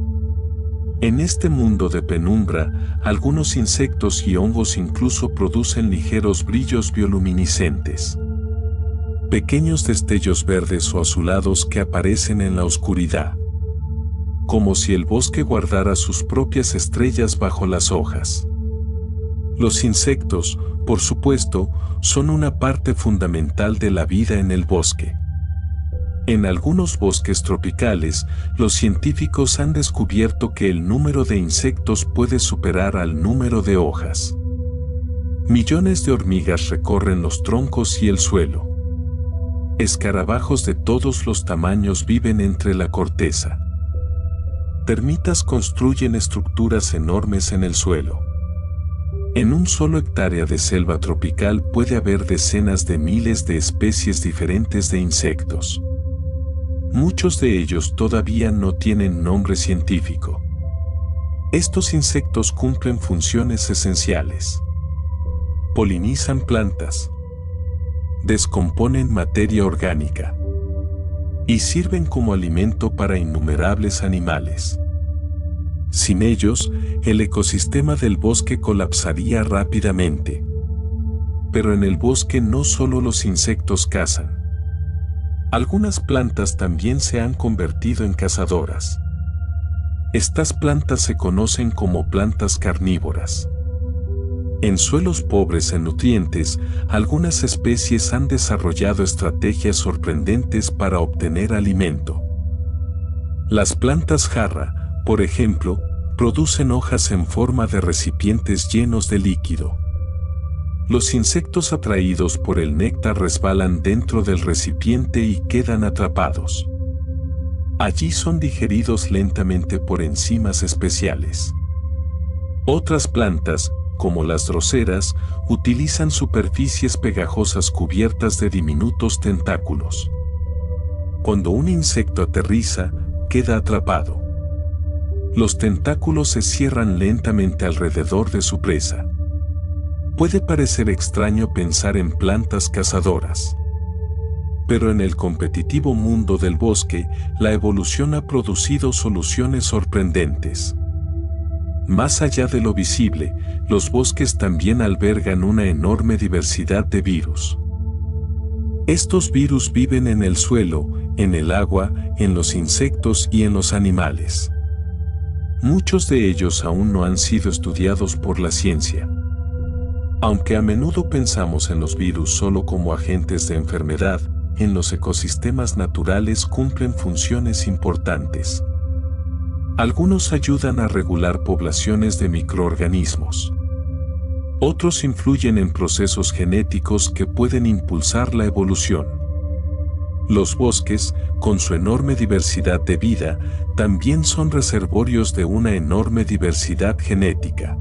En este mundo de penumbra, algunos insectos y hongos incluso producen ligeros brillos bioluminiscentes. Pequeños destellos verdes o azulados que aparecen en la oscuridad. Como si el bosque guardara sus propias estrellas bajo las hojas. Los insectos, por supuesto, son una parte fundamental de la vida en el bosque. En algunos bosques tropicales, los científicos han descubierto que el número de insectos puede superar al número de hojas. Millones de hormigas recorren los troncos y el suelo. Escarabajos de todos los tamaños viven entre la corteza. Termitas construyen estructuras enormes en el suelo. En un solo hectárea de selva tropical puede haber decenas de miles de especies diferentes de insectos. Muchos de ellos todavía no tienen nombre científico. Estos insectos cumplen funciones esenciales. Polinizan plantas. Descomponen materia orgánica. Y sirven como alimento para innumerables animales. Sin ellos, el ecosistema del bosque colapsaría rápidamente. Pero en el bosque no solo los insectos cazan. Algunas plantas también se han convertido en cazadoras. Estas plantas se conocen como plantas carnívoras. En suelos pobres en nutrientes, algunas especies han desarrollado estrategias sorprendentes para obtener alimento. Las plantas jarra, por ejemplo, producen hojas en forma de recipientes llenos de líquido. Los insectos atraídos por el néctar resbalan dentro del recipiente y quedan atrapados. Allí son digeridos lentamente por enzimas especiales. Otras plantas, como las droseras, utilizan superficies pegajosas cubiertas de diminutos tentáculos. Cuando un insecto aterriza, queda atrapado. Los tentáculos se cierran lentamente alrededor de su presa. Puede parecer extraño pensar en plantas cazadoras. Pero en el competitivo mundo del bosque, la evolución ha producido soluciones sorprendentes. Más allá de lo visible, los bosques también albergan una enorme diversidad de virus. Estos virus viven en el suelo, en el agua, en los insectos y en los animales. Muchos de ellos aún no han sido estudiados por la ciencia. Aunque a menudo pensamos en los virus solo como agentes de enfermedad, en los ecosistemas naturales cumplen funciones importantes. Algunos ayudan a regular poblaciones de microorganismos. Otros influyen en procesos genéticos que pueden impulsar la evolución. Los bosques, con su enorme diversidad de vida, también son reservorios de una enorme diversidad genética,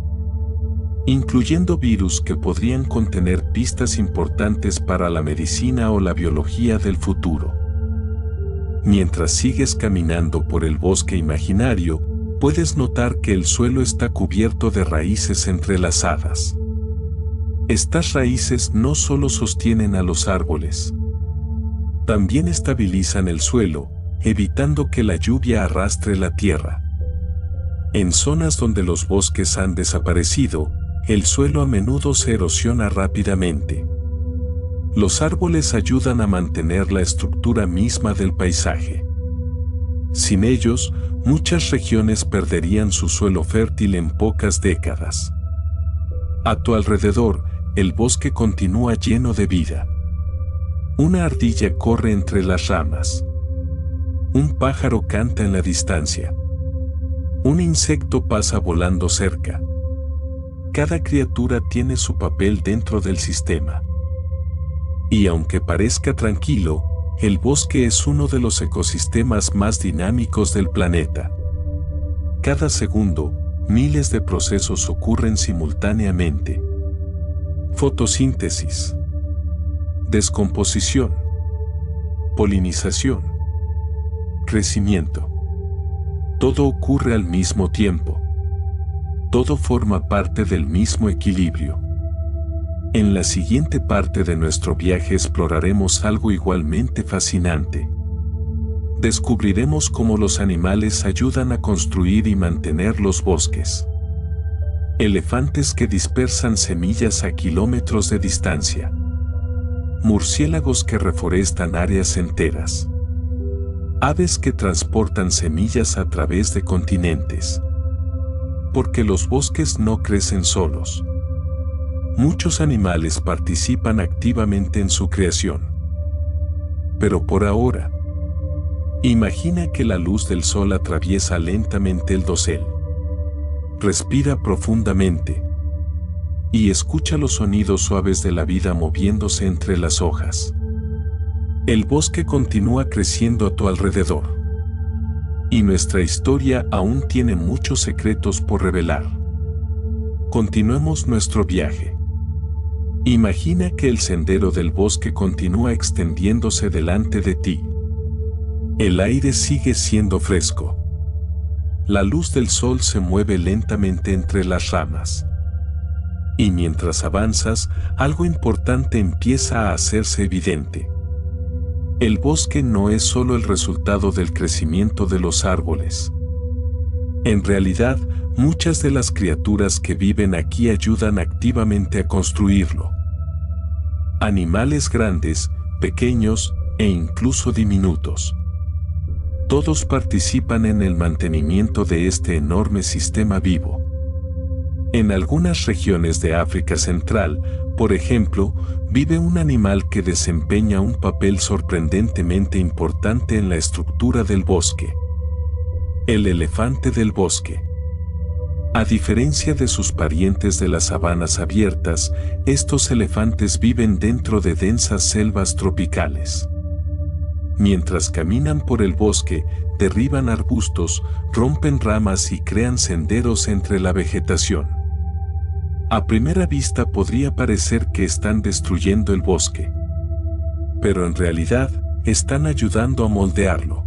incluyendo virus que podrían contener pistas importantes para la medicina o la biología del futuro. Mientras sigues caminando por el bosque imaginario, puedes notar que el suelo está cubierto de raíces entrelazadas. Estas raíces no solo sostienen a los árboles, también estabilizan el suelo, evitando que la lluvia arrastre la tierra. En zonas donde los bosques han desaparecido, el suelo a menudo se erosiona rápidamente. Los árboles ayudan a mantener la estructura misma del paisaje. Sin ellos, muchas regiones perderían su suelo fértil en pocas décadas. A tu alrededor, el bosque continúa lleno de vida. Una ardilla corre entre las ramas. Un pájaro canta en la distancia. Un insecto pasa volando cerca. Cada criatura tiene su papel dentro del sistema. Y aunque parezca tranquilo, el bosque es uno de los ecosistemas más dinámicos del planeta. Cada segundo, miles de procesos ocurren simultáneamente. Fotosíntesis, descomposición, polinización, crecimiento. Todo ocurre al mismo tiempo. Todo forma parte del mismo equilibrio. En la siguiente parte de nuestro viaje exploraremos algo igualmente fascinante. Descubriremos cómo los animales ayudan a construir y mantener los bosques. Elefantes que dispersan semillas a kilómetros de distancia. Murciélagos que reforestan áreas enteras. Aves que transportan semillas a través de continentes. Porque los bosques no crecen solos. Muchos animales participan activamente en su creación. Pero por ahora, imagina que la luz del sol atraviesa lentamente el dosel. Respira profundamente y escucha los sonidos suaves de la vida moviéndose entre las hojas. El bosque continúa creciendo a tu alrededor. Y nuestra historia aún tiene muchos secretos por revelar. Continuemos nuestro viaje. Imagina que el sendero del bosque continúa extendiéndose delante de ti. El aire sigue siendo fresco. La luz del sol se mueve lentamente entre las ramas. Y mientras avanzas, algo importante empieza a hacerse evidente. El bosque no es solo el resultado del crecimiento de los árboles. En realidad, muchas de las criaturas que viven aquí ayudan activamente a construirlo. Animales grandes, pequeños e incluso diminutos. Todos participan en el mantenimiento de este enorme sistema vivo. En algunas regiones de África Central, por ejemplo, vive un animal que desempeña un papel sorprendentemente importante en la estructura del bosque. El elefante del bosque. A diferencia de sus parientes de las sabanas abiertas, estos elefantes viven dentro de densas selvas tropicales. Mientras caminan por el bosque, derriban arbustos, rompen ramas y crean senderos entre la vegetación. A primera vista podría parecer que están destruyendo el bosque, pero en realidad están ayudando a moldearlo.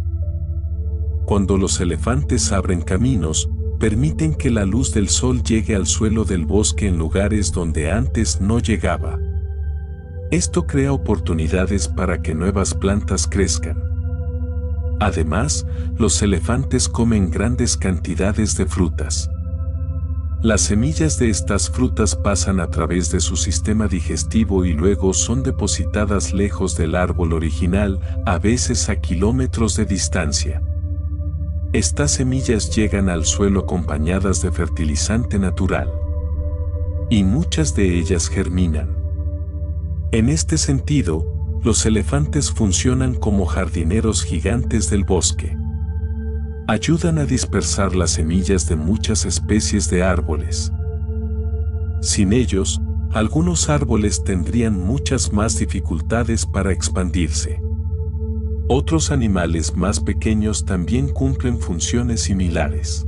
Cuando los elefantes abren caminos, permiten que la luz del sol llegue al suelo del bosque en lugares donde antes no llegaba. Esto crea oportunidades para que nuevas plantas crezcan. Además, los elefantes comen grandes cantidades de frutas. Las semillas de estas frutas pasan a través de su sistema digestivo y luego son depositadas lejos del árbol original, a veces a kilómetros de distancia. Estas semillas llegan al suelo acompañadas de fertilizante natural. Y muchas de ellas germinan. En este sentido, los elefantes funcionan como jardineros gigantes del bosque. Ayudan a dispersar las semillas de muchas especies de árboles. Sin ellos, algunos árboles tendrían muchas más dificultades para expandirse. Otros animales más pequeños también cumplen funciones similares.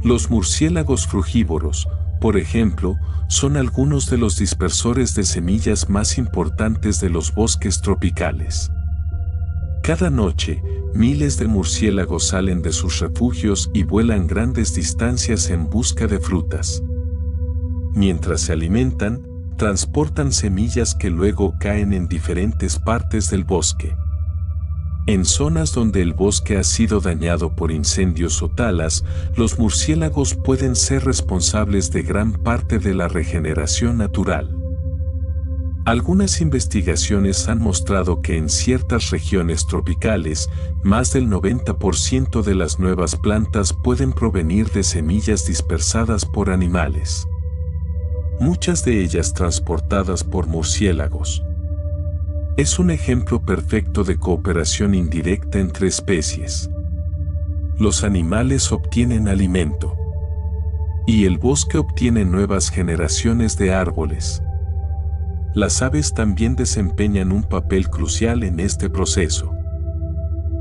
Los murciélagos frugívoros, por ejemplo, son algunos de los dispersores de semillas más importantes de los bosques tropicales. Cada noche, miles de murciélagos salen de sus refugios y vuelan grandes distancias en busca de frutas. Mientras se alimentan, transportan semillas que luego caen en diferentes partes del bosque. En zonas donde el bosque ha sido dañado por incendios o talas, los murciélagos pueden ser responsables de gran parte de la regeneración natural. Algunas investigaciones han mostrado que en ciertas regiones tropicales, más del 90% de las nuevas plantas pueden provenir de semillas dispersadas por animales. Muchas de ellas transportadas por murciélagos. Es un ejemplo perfecto de cooperación indirecta entre especies. Los animales obtienen alimento. Y el bosque obtiene nuevas generaciones de árboles. Las aves también desempeñan un papel crucial en este proceso.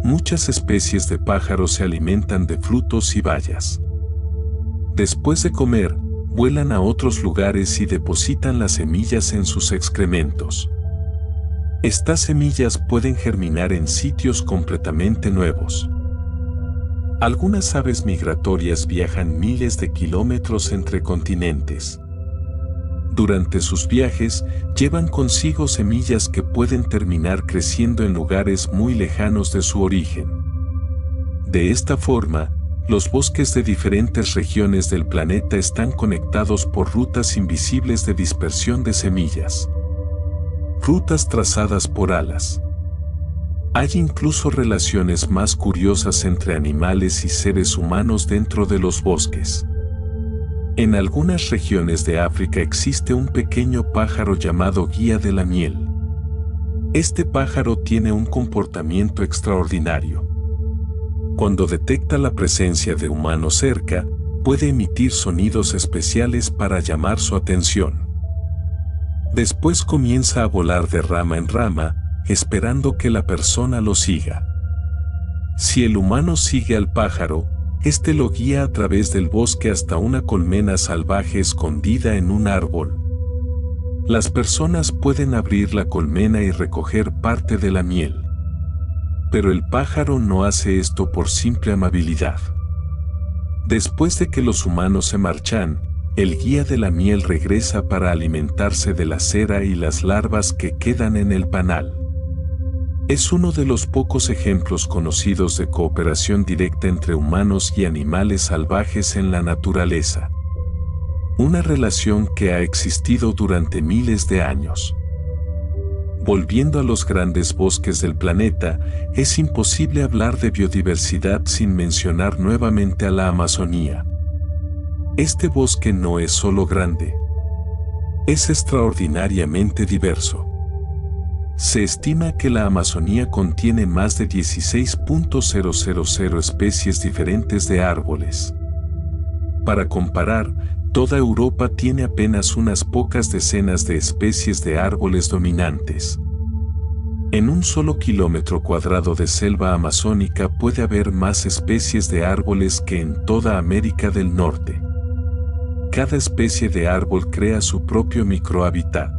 Muchas especies de pájaros se alimentan de frutos y bayas. Después de comer, vuelan a otros lugares y depositan las semillas en sus excrementos. Estas semillas pueden germinar en sitios completamente nuevos. Algunas aves migratorias viajan miles de kilómetros entre continentes. Durante sus viajes, llevan consigo semillas que pueden terminar creciendo en lugares muy lejanos de su origen. De esta forma, los bosques de diferentes regiones del planeta están conectados por rutas invisibles de dispersión de semillas. Rutas trazadas por alas. Hay incluso relaciones más curiosas entre animales y seres humanos dentro de los bosques. En algunas regiones de África existe un pequeño pájaro llamado guía de la miel. Este pájaro tiene un comportamiento extraordinario. Cuando detecta la presencia de humanos cerca, puede emitir sonidos especiales para llamar su atención. Después comienza a volar de rama en rama, esperando que la persona lo siga. Si el humano sigue al pájaro, este lo guía a través del bosque hasta una colmena salvaje escondida en un árbol. Las personas pueden abrir la colmena y recoger parte de la miel. Pero el pájaro no hace esto por simple amabilidad. Después de que los humanos se marchan, el guía de la miel regresa para alimentarse de la cera y las larvas que quedan en el panal. Es uno de los pocos ejemplos conocidos de cooperación directa entre humanos y animales salvajes en la naturaleza. Una relación que ha existido durante miles de años. Volviendo a los grandes bosques del planeta, es imposible hablar de biodiversidad sin mencionar nuevamente a la Amazonía. Este bosque no es solo grande, es extraordinariamente diverso. Se estima que la Amazonía contiene más de 16.000 especies diferentes de árboles. Para comparar, toda Europa tiene apenas unas pocas decenas de especies de árboles dominantes. En un solo kilómetro cuadrado de selva amazónica puede haber más especies de árboles que en toda América del Norte. Cada especie de árbol crea su propio microhábitat.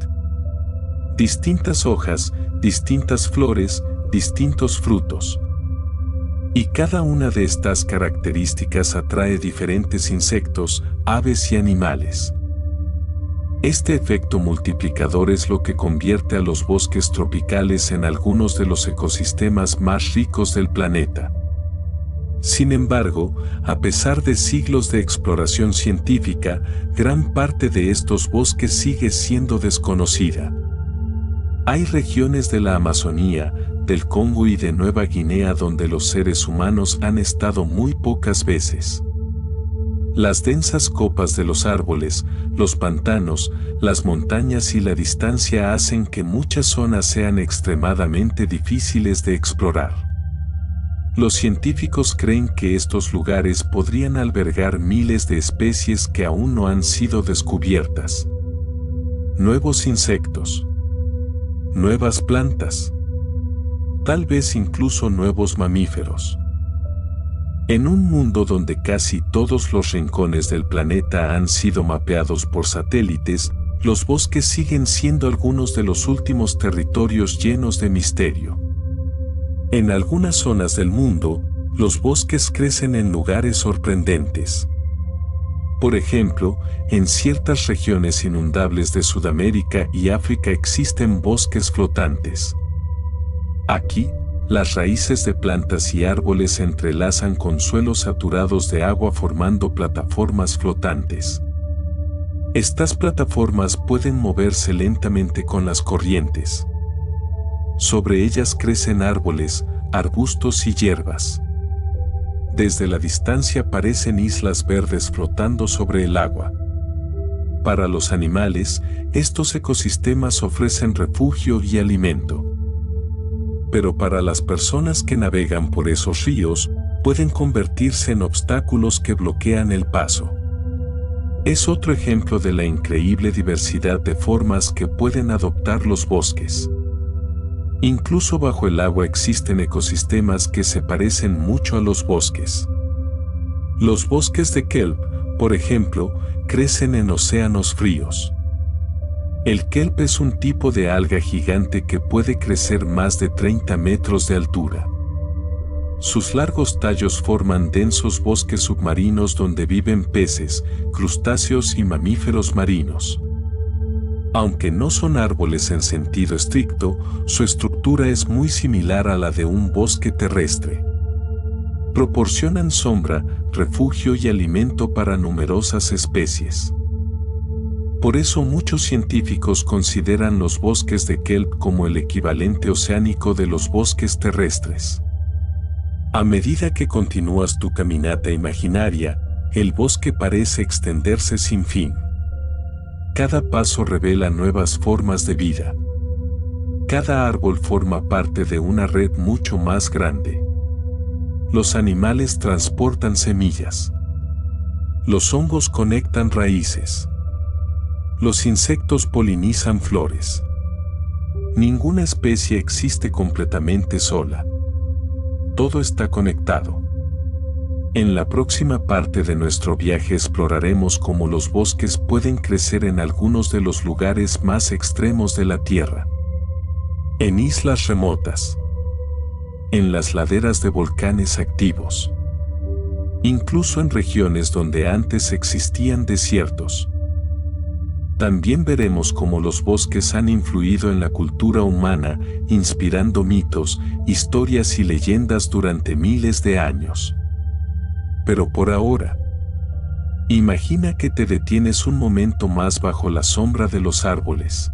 Distintas hojas, distintas flores, distintos frutos. Y cada una de estas características atrae diferentes insectos, aves y animales. Este efecto multiplicador es lo que convierte a los bosques tropicales en algunos de los ecosistemas más ricos del planeta. Sin embargo, a pesar de siglos de exploración científica, gran parte de estos bosques sigue siendo desconocida. Hay regiones de la Amazonía, del Congo y de Nueva Guinea donde los seres humanos han estado muy pocas veces. Las densas copas de los árboles, los pantanos, las montañas y la distancia hacen que muchas zonas sean extremadamente difíciles de explorar. Los científicos creen que estos lugares podrían albergar miles de especies que aún no han sido descubiertas. Nuevos insectos. Nuevas plantas. Tal vez incluso nuevos mamíferos. En un mundo donde casi todos los rincones del planeta han sido mapeados por satélites, los bosques siguen siendo algunos de los últimos territorios llenos de misterio. En algunas zonas del mundo, los bosques crecen en lugares sorprendentes. Por ejemplo, en ciertas regiones inundables de Sudamérica y África existen bosques flotantes. Aquí, las raíces de plantas y árboles se entrelazan con suelos saturados de agua formando plataformas flotantes. Estas plataformas pueden moverse lentamente con las corrientes. Sobre ellas crecen árboles, arbustos y hierbas. Desde la distancia parecen islas verdes flotando sobre el agua. Para los animales, estos ecosistemas ofrecen refugio y alimento. Pero para las personas que navegan por esos ríos, pueden convertirse en obstáculos que bloquean el paso. Es otro ejemplo de la increíble diversidad de formas que pueden adoptar los bosques. Incluso bajo el agua existen ecosistemas que se parecen mucho a los bosques. Los bosques de kelp, por ejemplo, crecen en océanos fríos. El kelp es un tipo de alga gigante que puede crecer más de 30 metros de altura. Sus largos tallos forman densos bosques submarinos donde viven peces, crustáceos y mamíferos marinos. Aunque no son árboles en sentido estricto, su estructura es muy similar a la de un bosque terrestre. Proporcionan sombra, refugio y alimento para numerosas especies. Por eso muchos científicos consideran los bosques de kelp como el equivalente oceánico de los bosques terrestres. A medida que continúas tu caminata imaginaria, el bosque parece extenderse sin fin. Cada paso revela nuevas formas de vida. Cada árbol forma parte de una red mucho más grande. Los animales transportan semillas. Los hongos conectan raíces. Los insectos polinizan flores. Ninguna especie existe completamente sola. Todo está conectado. En la próxima parte de nuestro viaje exploraremos cómo los bosques pueden crecer en algunos de los lugares más extremos de la Tierra. En islas remotas. En las laderas de volcanes activos. Incluso en regiones donde antes existían desiertos. También veremos cómo los bosques han influido en la cultura humana, inspirando mitos, historias y leyendas durante miles de años. Pero por ahora, imagina que te detienes un momento más bajo la sombra de los árboles.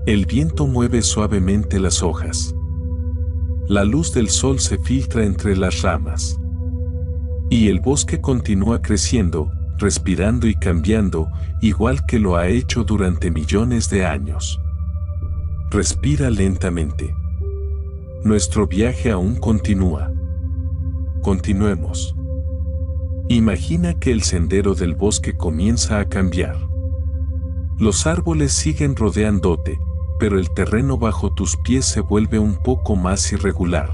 El viento mueve suavemente las hojas. La luz del sol se filtra entre las ramas. Y el bosque continúa creciendo, respirando y cambiando, igual que lo ha hecho durante millones de años. Respira lentamente. Nuestro viaje aún continúa. Continuemos. Imagina que el sendero del bosque comienza a cambiar. Los árboles siguen rodeándote, pero el terreno bajo tus pies se vuelve un poco más irregular.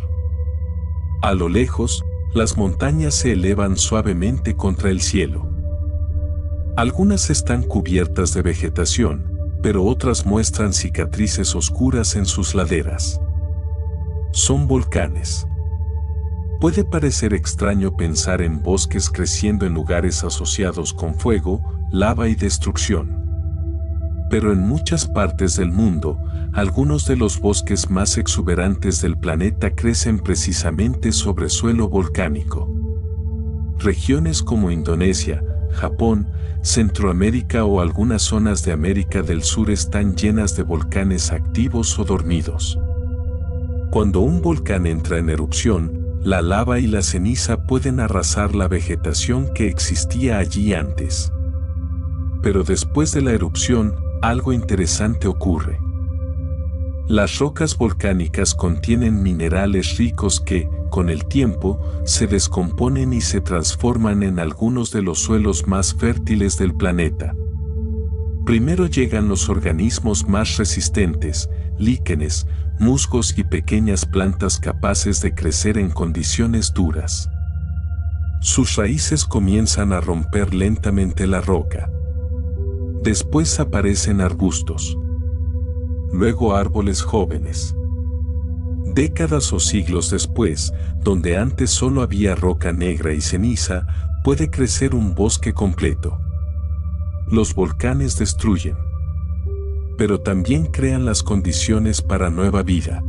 A lo lejos, las montañas se elevan suavemente contra el cielo. Algunas están cubiertas de vegetación, pero otras muestran cicatrices oscuras en sus laderas. Son volcanes. Puede parecer extraño pensar en bosques creciendo en lugares asociados con fuego, lava y destrucción. Pero en muchas partes del mundo, algunos de los bosques más exuberantes del planeta crecen precisamente sobre suelo volcánico. Regiones como Indonesia, Japón, Centroamérica o algunas zonas de América del Sur están llenas de volcanes activos o dormidos. Cuando un volcán entra en erupción, la lava y la ceniza pueden arrasar la vegetación que existía allí antes. Pero después de la erupción, algo interesante ocurre. Las rocas volcánicas contienen minerales ricos que, con el tiempo, se descomponen y se transforman en algunos de los suelos más fértiles del planeta. Primero llegan los organismos más resistentes, líquenes, musgos y pequeñas plantas capaces de crecer en condiciones duras. Sus raíces comienzan a romper lentamente la roca. Después aparecen arbustos. Luego árboles jóvenes. Décadas o siglos después, donde antes solo había roca negra y ceniza, puede crecer un bosque completo. Los volcanes destruyen, pero también crean las condiciones para nueva vida.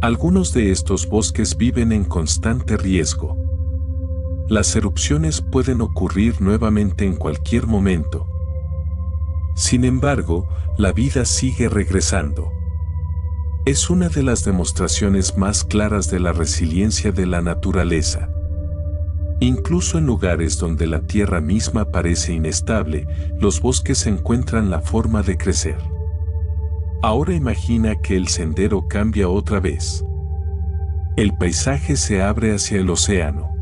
Algunos de estos bosques viven en constante riesgo. Las erupciones pueden ocurrir nuevamente en cualquier momento. Sin embargo, la vida sigue regresando. Es una de las demostraciones más claras de la resiliencia de la naturaleza. Incluso en lugares donde la tierra misma parece inestable, los bosques encuentran la forma de crecer. Ahora imagina que el sendero cambia otra vez. El paisaje se abre hacia el océano.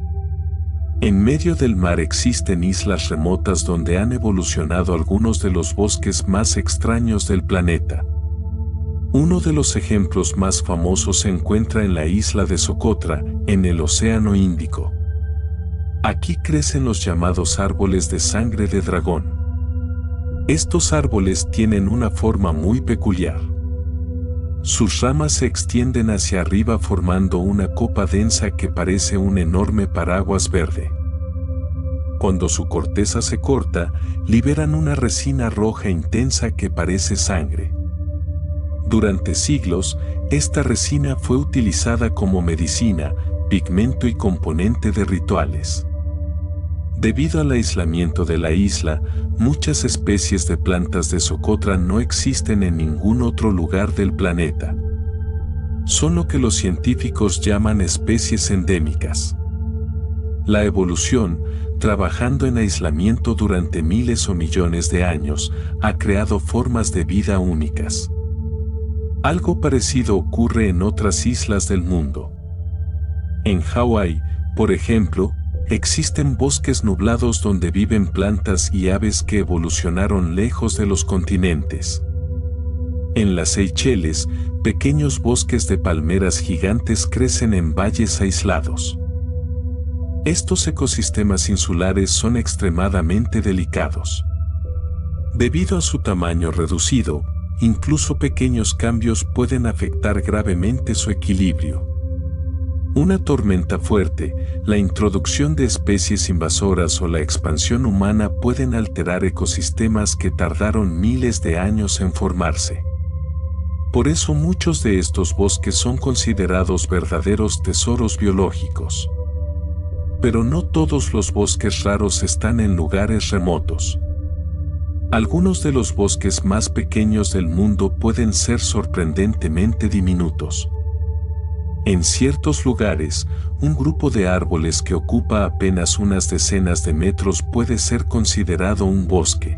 En medio del mar existen islas remotas donde han evolucionado algunos de los bosques más extraños del planeta. Uno de los ejemplos más famosos se encuentra en la isla de Socotra, en el Océano Índico. Aquí crecen los llamados árboles de sangre de dragón. Estos árboles tienen una forma muy peculiar. Sus ramas se extienden hacia arriba formando una copa densa que parece un enorme paraguas verde. Cuando su corteza se corta, liberan una resina roja intensa que parece sangre. Durante siglos, esta resina fue utilizada como medicina, pigmento y componente de rituales. Debido al aislamiento de la isla, muchas especies de plantas de Socotra no existen en ningún otro lugar del planeta. Son lo que los científicos llaman especies endémicas. La evolución, trabajando en aislamiento durante miles o millones de años, ha creado formas de vida únicas. Algo parecido ocurre en otras islas del mundo. En Hawái, por ejemplo, existen bosques nublados donde viven plantas y aves que evolucionaron lejos de los continentes. En las Seychelles, pequeños bosques de palmeras gigantes crecen en valles aislados. Estos ecosistemas insulares son extremadamente delicados. Debido a su tamaño reducido, incluso pequeños cambios pueden afectar gravemente su equilibrio. Una tormenta fuerte, la introducción de especies invasoras o la expansión humana pueden alterar ecosistemas que tardaron miles de años en formarse. Por eso muchos de estos bosques son considerados verdaderos tesoros biológicos. Pero no todos los bosques raros están en lugares remotos. Algunos de los bosques más pequeños del mundo pueden ser sorprendentemente diminutos. En ciertos lugares, un grupo de árboles que ocupa apenas unas decenas de metros puede ser considerado un bosque.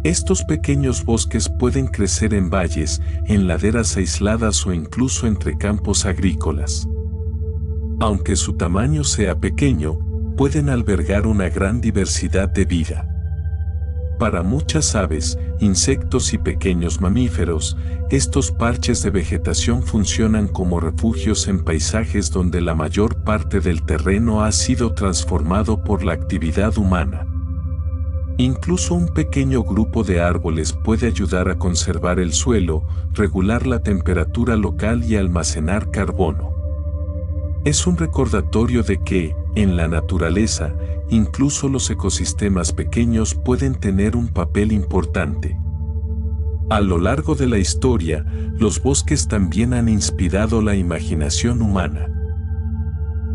Estos pequeños bosques pueden crecer en valles, en laderas aisladas o incluso entre campos agrícolas. Aunque su tamaño sea pequeño, pueden albergar una gran diversidad de vida. Para muchas aves, insectos y pequeños mamíferos, estos parches de vegetación funcionan como refugios en paisajes donde la mayor parte del terreno ha sido transformado por la actividad humana. Incluso un pequeño grupo de árboles puede ayudar a conservar el suelo, regular la temperatura local y almacenar carbono. Es un recordatorio de que, en la naturaleza, incluso los ecosistemas pequeños pueden tener un papel importante. A lo largo de la historia, los bosques también han inspirado la imaginación humana.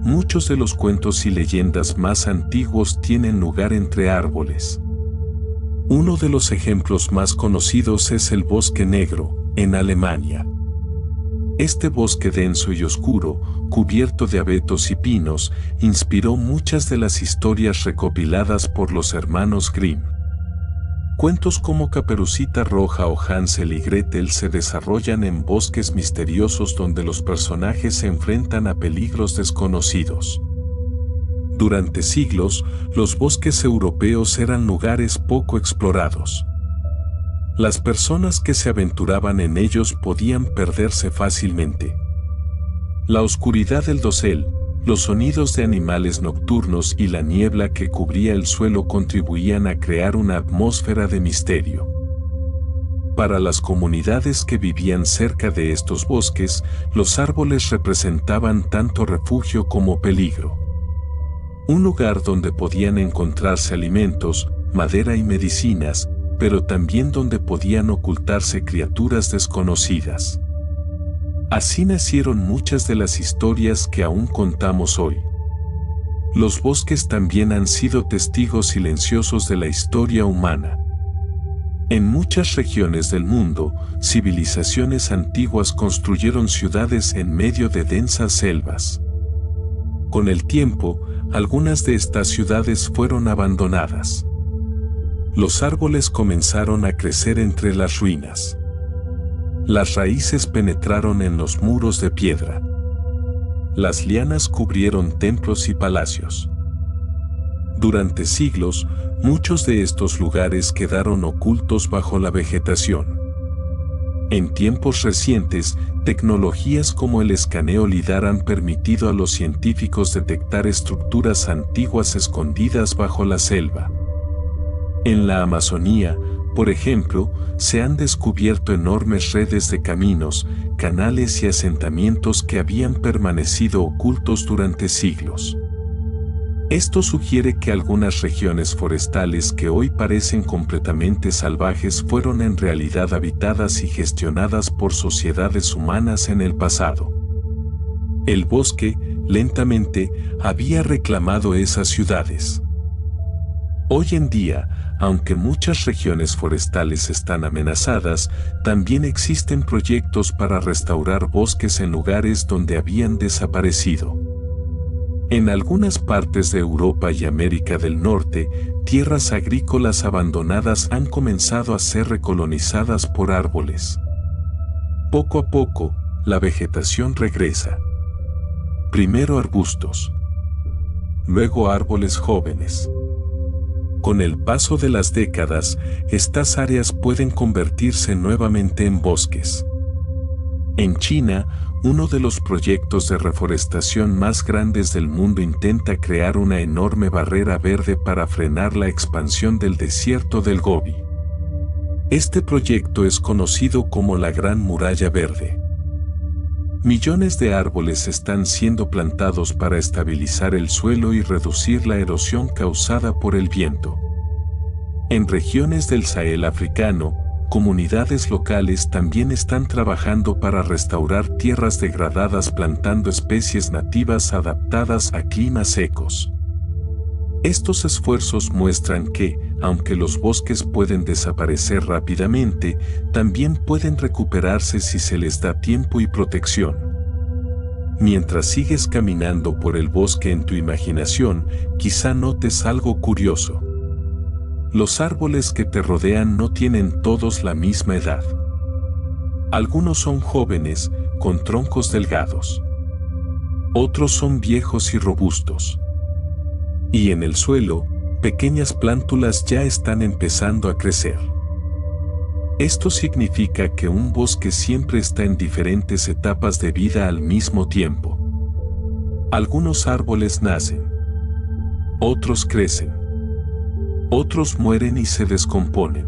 Muchos de los cuentos y leyendas más antiguos tienen lugar entre árboles. Uno de los ejemplos más conocidos es el Bosque Negro, en Alemania. Este bosque denso y oscuro, cubierto de abetos y pinos, inspiró muchas de las historias recopiladas por los hermanos Grimm. Cuentos como Caperucita Roja o Hansel y Gretel se desarrollan en bosques misteriosos donde los personajes se enfrentan a peligros desconocidos. Durante siglos, los bosques europeos eran lugares poco explorados. Las personas que se aventuraban en ellos podían perderse fácilmente. La oscuridad del dosel, los sonidos de animales nocturnos y la niebla que cubría el suelo contribuían a crear una atmósfera de misterio. Para las comunidades que vivían cerca de estos bosques, los árboles representaban tanto refugio como peligro. Un lugar donde podían encontrarse alimentos, madera y medicinas, pero también donde podían ocultarse criaturas desconocidas. Así nacieron muchas de las historias que aún contamos hoy. Los bosques también han sido testigos silenciosos de la historia humana. En muchas regiones del mundo, civilizaciones antiguas construyeron ciudades en medio de densas selvas. Con el tiempo, algunas de estas ciudades fueron abandonadas. Los árboles comenzaron a crecer entre las ruinas. Las raíces penetraron en los muros de piedra. Las lianas cubrieron templos y palacios. Durante siglos, muchos de estos lugares quedaron ocultos bajo la vegetación. En tiempos recientes, tecnologías como el escaneo LIDAR han permitido a los científicos detectar estructuras antiguas escondidas bajo la selva. En la Amazonía, por ejemplo, se han descubierto enormes redes de caminos, canales y asentamientos que habían permanecido ocultos durante siglos. Esto sugiere que algunas regiones forestales que hoy parecen completamente salvajes fueron en realidad habitadas y gestionadas por sociedades humanas en el pasado. El bosque, lentamente, había reclamado esas ciudades. Hoy en día, aunque muchas regiones forestales están amenazadas, también existen proyectos para restaurar bosques en lugares donde habían desaparecido. En algunas partes de Europa y América del Norte, tierras agrícolas abandonadas han comenzado a ser recolonizadas por árboles. Poco a poco, la vegetación regresa. Primero arbustos, luego árboles jóvenes. Con el paso de las décadas, estas áreas pueden convertirse nuevamente en bosques. En China, uno de los proyectos de reforestación más grandes del mundo intenta crear una enorme barrera verde para frenar la expansión del desierto del Gobi. Este proyecto es conocido como la Gran Muralla Verde. Millones de árboles están siendo plantados para estabilizar el suelo y reducir la erosión causada por el viento. En regiones del Sahel africano, comunidades locales también están trabajando para restaurar tierras degradadas plantando especies nativas adaptadas a climas secos. Estos esfuerzos muestran que, aunque los bosques pueden desaparecer rápidamente, también pueden recuperarse si se les da tiempo y protección. Mientras sigues caminando por el bosque en tu imaginación, quizá notes algo curioso. Los árboles que te rodean no tienen todos la misma edad. Algunos son jóvenes, con troncos delgados. Otros son viejos y robustos. Y en el suelo, pequeñas plántulas ya están empezando a crecer. Esto significa que un bosque siempre está en diferentes etapas de vida al mismo tiempo. Algunos árboles nacen. Otros crecen. Otros mueren y se descomponen.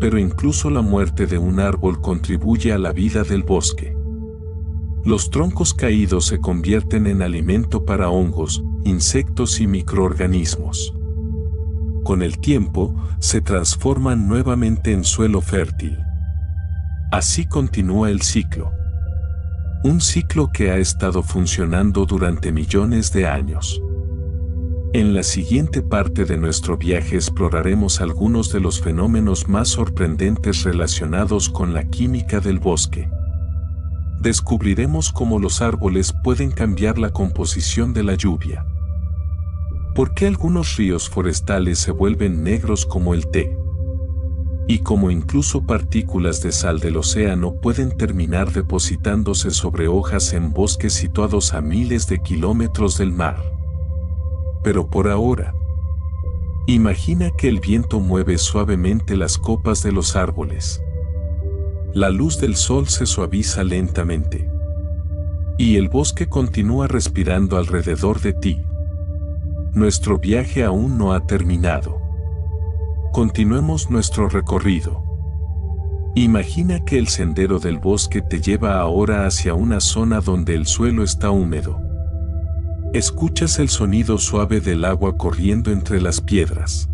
Pero incluso la muerte de un árbol contribuye a la vida del bosque. Los troncos caídos se convierten en alimento para hongos, insectos y microorganismos. Con el tiempo, se transforman nuevamente en suelo fértil. Así continúa el ciclo. Un ciclo que ha estado funcionando durante millones de años. En la siguiente parte de nuestro viaje exploraremos algunos de los fenómenos más sorprendentes relacionados con la química del bosque. Descubriremos cómo los árboles pueden cambiar la composición de la lluvia. ¿Por qué algunos ríos forestales se vuelven negros como el té? Y cómo incluso partículas de sal del océano pueden terminar depositándose sobre hojas en bosques situados a miles de kilómetros del mar. Pero por ahora, imagina que el viento mueve suavemente las copas de los árboles. La luz del sol se suaviza lentamente. Y el bosque continúa respirando alrededor de ti. Nuestro viaje aún no ha terminado. Continuemos nuestro recorrido. Imagina que el sendero del bosque te lleva ahora hacia una zona donde el suelo está húmedo. Escuchas el sonido suave del agua corriendo entre las piedras.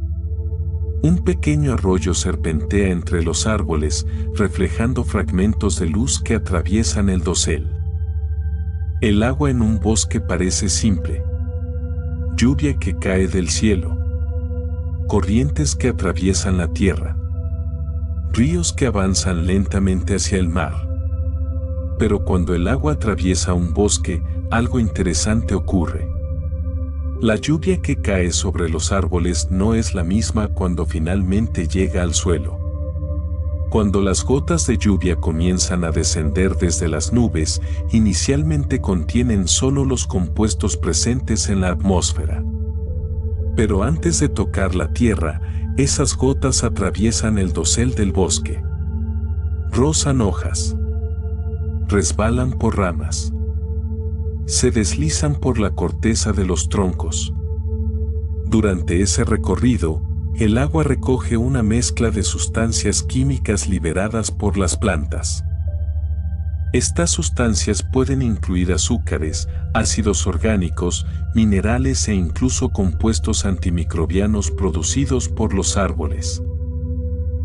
Un pequeño arroyo serpentea entre los árboles, reflejando fragmentos de luz que atraviesan el dosel. El agua en un bosque parece simple. Lluvia que cae del cielo. Corrientes que atraviesan la tierra. Ríos que avanzan lentamente hacia el mar. Pero cuando el agua atraviesa un bosque, algo interesante ocurre. La lluvia que cae sobre los árboles no es la misma cuando finalmente llega al suelo. Cuando las gotas de lluvia comienzan a descender desde las nubes, inicialmente contienen solo los compuestos presentes en la atmósfera. Pero antes de tocar la tierra, esas gotas atraviesan el dosel del bosque. Rozan hojas. Resbalan por ramas. Se deslizan por la corteza de los troncos. Durante ese recorrido, el agua recoge una mezcla de sustancias químicas liberadas por las plantas. Estas sustancias pueden incluir azúcares, ácidos orgánicos, minerales e incluso compuestos antimicrobianos producidos por los árboles.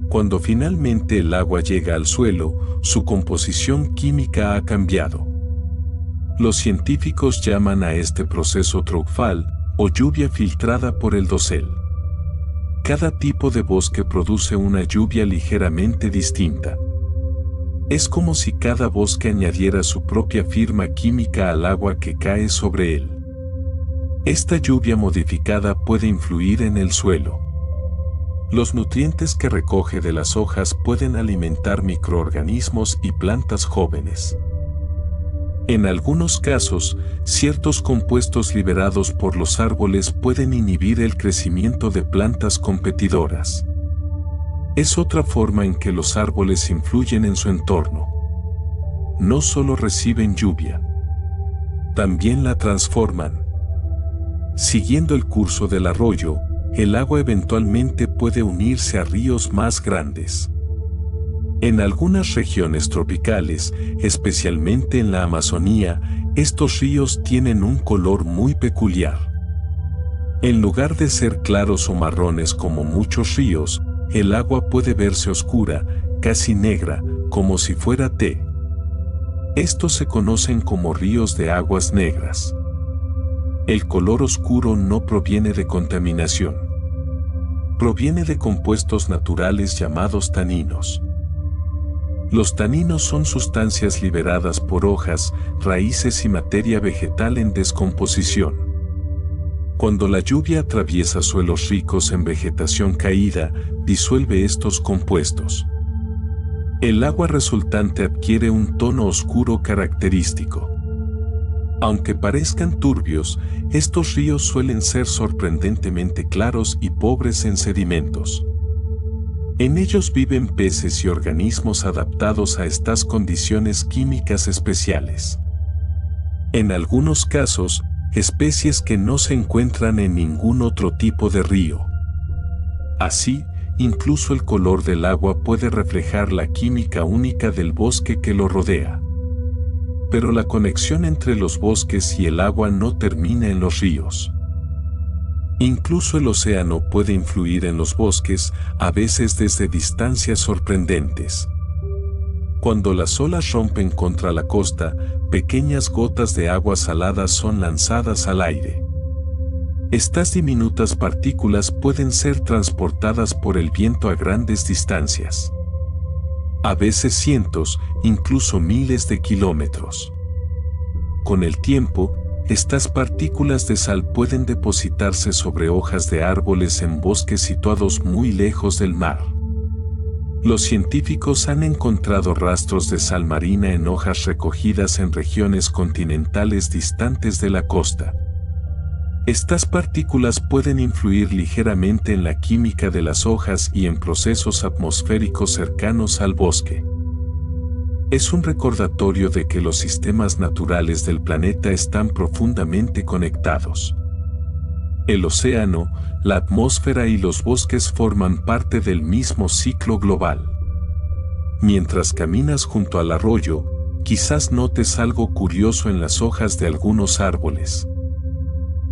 Cuando finalmente el agua llega al suelo, su composición química ha cambiado. Los científicos llaman a este proceso trougfal, o lluvia filtrada por el dosel. Cada tipo de bosque produce una lluvia ligeramente distinta. Es como si cada bosque añadiera su propia firma química al agua que cae sobre él. Esta lluvia modificada puede influir en el suelo. Los nutrientes que recoge de las hojas pueden alimentar microorganismos y plantas jóvenes. En algunos casos, ciertos compuestos liberados por los árboles pueden inhibir el crecimiento de plantas competidoras. Es otra forma en que los árboles influyen en su entorno. No solo reciben lluvia, también la transforman. Siguiendo el curso del arroyo, el agua eventualmente puede unirse a ríos más grandes. En algunas regiones tropicales, especialmente en la Amazonía, estos ríos tienen un color muy peculiar. En lugar de ser claros o marrones como muchos ríos, el agua puede verse oscura, casi negra, como si fuera té. Estos se conocen como ríos de aguas negras. El color oscuro no proviene de contaminación. Proviene de compuestos naturales llamados taninos. Los taninos son sustancias liberadas por hojas, raíces y materia vegetal en descomposición. Cuando la lluvia atraviesa suelos ricos en vegetación caída, disuelve estos compuestos. El agua resultante adquiere un tono oscuro característico. Aunque parezcan turbios, estos ríos suelen ser sorprendentemente claros y pobres en sedimentos. En ellos viven peces y organismos adaptados a estas condiciones químicas especiales. En algunos casos, especies que no se encuentran en ningún otro tipo de río. Así, incluso el color del agua puede reflejar la química única del bosque que lo rodea. Pero la conexión entre los bosques y el agua no termina en los ríos. Incluso el océano puede influir en los bosques, a veces desde distancias sorprendentes. Cuando las olas rompen contra la costa, pequeñas gotas de agua salada son lanzadas al aire. Estas diminutas partículas pueden ser transportadas por el viento a grandes distancias. A veces cientos, incluso miles de kilómetros. Con el tiempo, estas partículas de sal pueden depositarse sobre hojas de árboles en bosques situados muy lejos del mar. Los científicos han encontrado rastros de sal marina en hojas recogidas en regiones continentales distantes de la costa. Estas partículas pueden influir ligeramente en la química de las hojas y en procesos atmosféricos cercanos al bosque. Es un recordatorio de que los sistemas naturales del planeta están profundamente conectados. El océano, la atmósfera y los bosques forman parte del mismo ciclo global. Mientras caminas junto al arroyo, quizás notes algo curioso en las hojas de algunos árboles.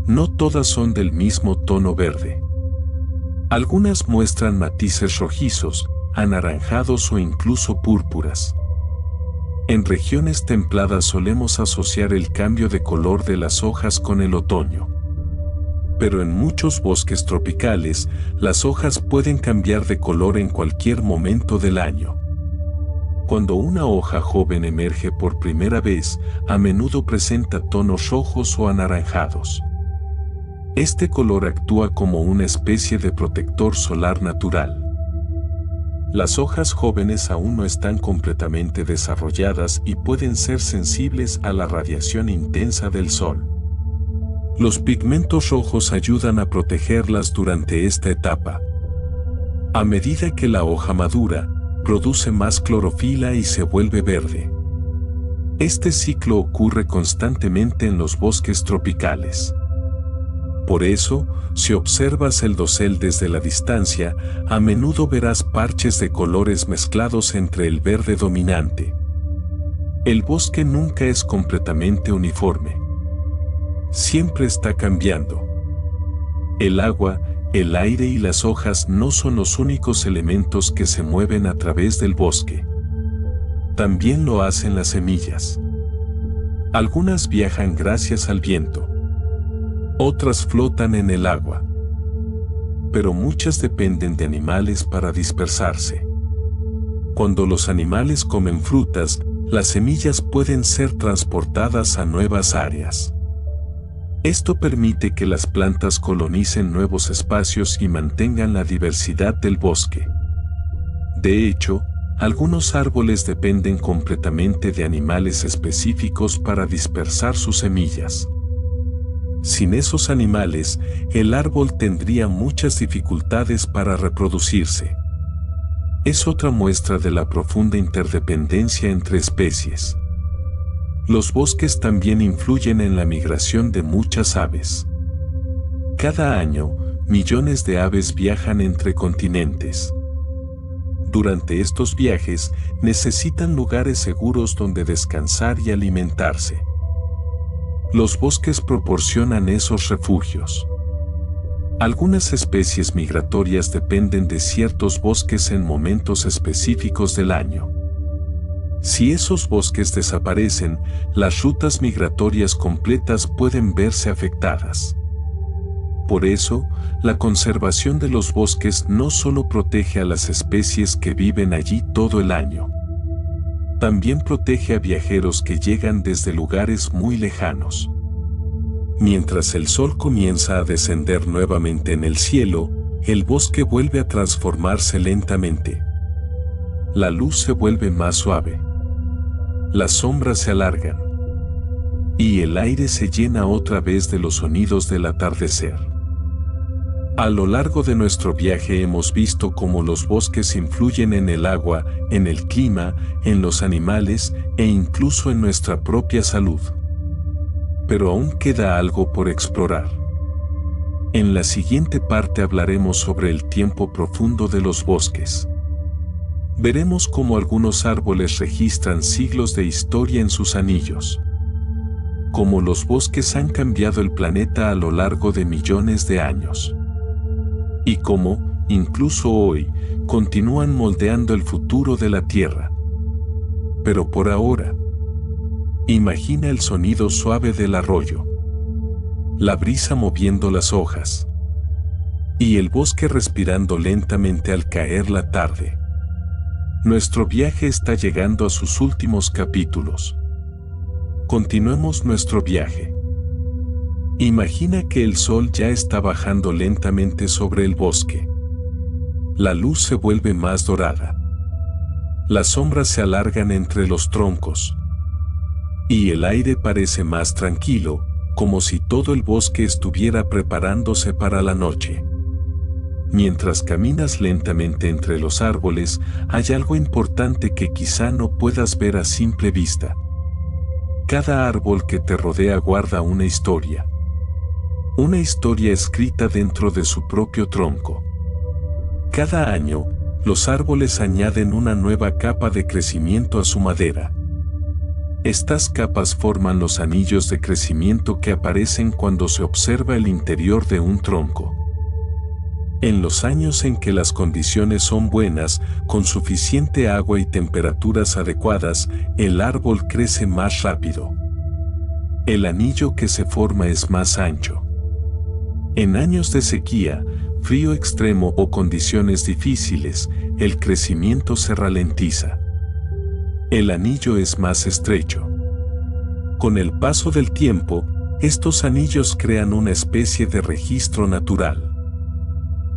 No todas son del mismo tono verde. Algunas muestran matices rojizos, anaranjados o incluso púrpuras. En regiones templadas solemos asociar el cambio de color de las hojas con el otoño. Pero en muchos bosques tropicales, las hojas pueden cambiar de color en cualquier momento del año. Cuando una hoja joven emerge por primera vez, a menudo presenta tonos rojos o anaranjados. Este color actúa como una especie de protector solar natural. Las hojas jóvenes aún no están completamente desarrolladas y pueden ser sensibles a la radiación intensa del sol. Los pigmentos rojos ayudan a protegerlas durante esta etapa. A medida que la hoja madura, produce más clorofila y se vuelve verde. Este ciclo ocurre constantemente en los bosques tropicales. Por eso, si observas el dosel desde la distancia, a menudo verás parches de colores mezclados entre el verde dominante. El bosque nunca es completamente uniforme. Siempre está cambiando. El agua, el aire y las hojas no son los únicos elementos que se mueven a través del bosque. También lo hacen las semillas. Algunas viajan gracias al viento. Otras flotan en el agua. Pero muchas dependen de animales para dispersarse. Cuando los animales comen frutas, las semillas pueden ser transportadas a nuevas áreas. Esto permite que las plantas colonicen nuevos espacios y mantengan la diversidad del bosque. De hecho, algunos árboles dependen completamente de animales específicos para dispersar sus semillas. Sin esos animales, el árbol tendría muchas dificultades para reproducirse. Es otra muestra de la profunda interdependencia entre especies. Los bosques también influyen en la migración de muchas aves. Cada año, millones de aves viajan entre continentes. Durante estos viajes, necesitan lugares seguros donde descansar y alimentarse. Los bosques proporcionan esos refugios. Algunas especies migratorias dependen de ciertos bosques en momentos específicos del año. Si esos bosques desaparecen, las rutas migratorias completas pueden verse afectadas. Por eso, la conservación de los bosques no solo protege a las especies que viven allí todo el año, también protege a viajeros que llegan desde lugares muy lejanos. Mientras el sol comienza a descender nuevamente en el cielo, el bosque vuelve a transformarse lentamente. La luz se vuelve más suave. Las sombras se alargan. Y el aire se llena otra vez de los sonidos del atardecer. A lo largo de nuestro viaje hemos visto cómo los bosques influyen en el agua, en el clima, en los animales e incluso en nuestra propia salud. Pero aún queda algo por explorar. En la siguiente parte hablaremos sobre el tiempo profundo de los bosques. Veremos cómo algunos árboles registran siglos de historia en sus anillos. Cómo los bosques han cambiado el planeta a lo largo de millones de años. Y cómo, incluso hoy, continúan moldeando el futuro de la Tierra. Pero por ahora, imagina el sonido suave del arroyo, la brisa moviendo las hojas, y el bosque respirando lentamente al caer la tarde. Nuestro viaje está llegando a sus últimos capítulos. Continuemos nuestro viaje. Imagina que el sol ya está bajando lentamente sobre el bosque. La luz se vuelve más dorada. Las sombras se alargan entre los troncos. Y el aire parece más tranquilo, como si todo el bosque estuviera preparándose para la noche. Mientras caminas lentamente entre los árboles, hay algo importante que quizá no puedas ver a simple vista. Cada árbol que te rodea guarda una historia. Una historia escrita dentro de su propio tronco. Cada año, los árboles añaden una nueva capa de crecimiento a su madera. Estas capas forman los anillos de crecimiento que aparecen cuando se observa el interior de un tronco. En los años en que las condiciones son buenas, con suficiente agua y temperaturas adecuadas, el árbol crece más rápido. El anillo que se forma es más ancho. En años de sequía, frío extremo o condiciones difíciles, el crecimiento se ralentiza. El anillo es más estrecho. Con el paso del tiempo, estos anillos crean una especie de registro natural.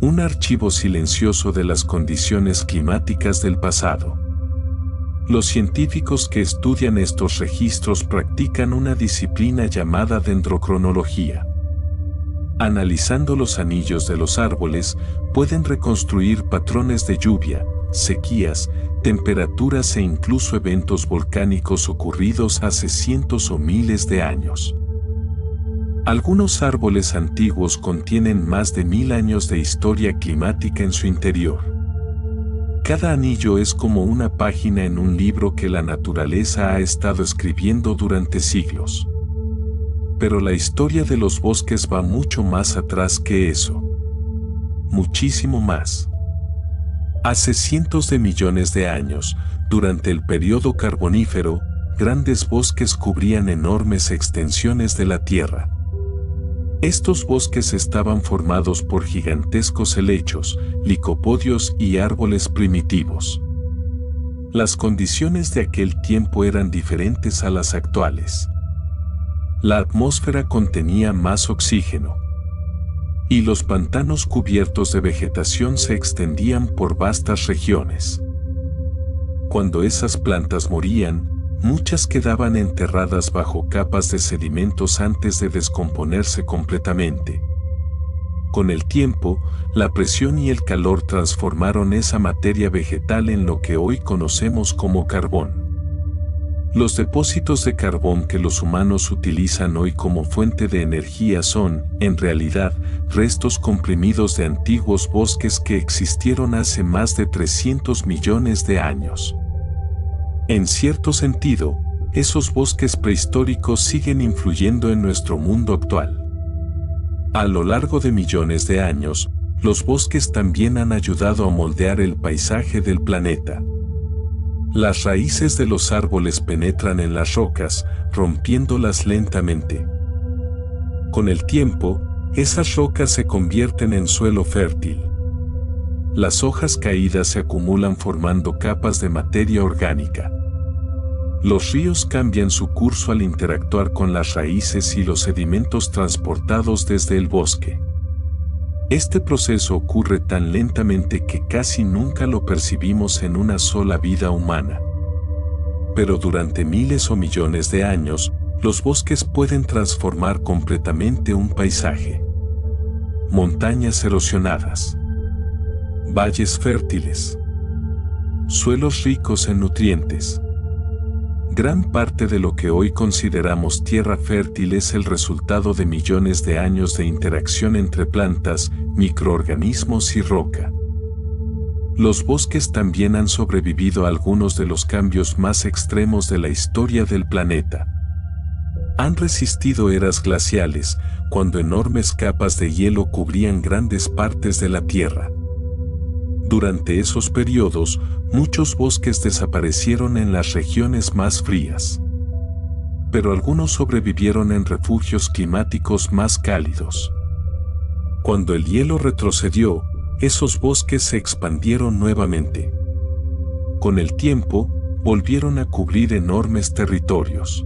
Un archivo silencioso de las condiciones climáticas del pasado. Los científicos que estudian estos registros practican una disciplina llamada dendrocronología. Analizando los anillos de los árboles, pueden reconstruir patrones de lluvia, sequías, temperaturas e incluso eventos volcánicos ocurridos hace cientos o miles de años. Algunos árboles antiguos contienen más de 1000 años de historia climática en su interior. Cada anillo es como una página en un libro que la naturaleza ha estado escribiendo durante siglos. Pero la historia de los bosques va mucho más atrás que eso. Muchísimo más. Hace cientos de millones de años, durante el período carbonífero, grandes bosques cubrían enormes extensiones de la Tierra. Estos bosques estaban formados por gigantescos helechos, licopodios y árboles primitivos. Las condiciones de aquel tiempo eran diferentes a las actuales. La atmósfera contenía más oxígeno. Y los pantanos cubiertos de vegetación se extendían por vastas regiones. Cuando esas plantas morían, muchas quedaban enterradas bajo capas de sedimentos antes de descomponerse completamente. Con el tiempo, la presión y el calor transformaron esa materia vegetal en lo que hoy conocemos como carbón. Los depósitos de carbón que los humanos utilizan hoy como fuente de energía son, en realidad, restos comprimidos de antiguos bosques que existieron hace más de 300 millones de años. En cierto sentido, esos bosques prehistóricos siguen influyendo en nuestro mundo actual. A lo largo de millones de años, los bosques también han ayudado a moldear el paisaje del planeta. Las raíces de los árboles penetran en las rocas, rompiéndolas lentamente. Con el tiempo, esas rocas se convierten en suelo fértil. Las hojas caídas se acumulan formando capas de materia orgánica. Los ríos cambian su curso al interactuar con las raíces y los sedimentos transportados desde el bosque. Este proceso ocurre tan lentamente que casi nunca lo percibimos en una sola vida humana. Pero durante miles o millones de años, los bosques pueden transformar completamente un paisaje. Montañas erosionadas, valles fértiles, suelos ricos en nutrientes. Gran parte de lo que hoy consideramos tierra fértil es el resultado de millones de años de interacción entre plantas, microorganismos y roca. Los bosques también han sobrevivido a algunos de los cambios más extremos de la historia del planeta. Han resistido eras glaciales, cuando enormes capas de hielo cubrían grandes partes de la Tierra. Durante esos periodos, muchos bosques desaparecieron en las regiones más frías. Pero algunos sobrevivieron en refugios climáticos más cálidos. Cuando el hielo retrocedió, esos bosques se expandieron nuevamente. Con el tiempo, volvieron a cubrir enormes territorios.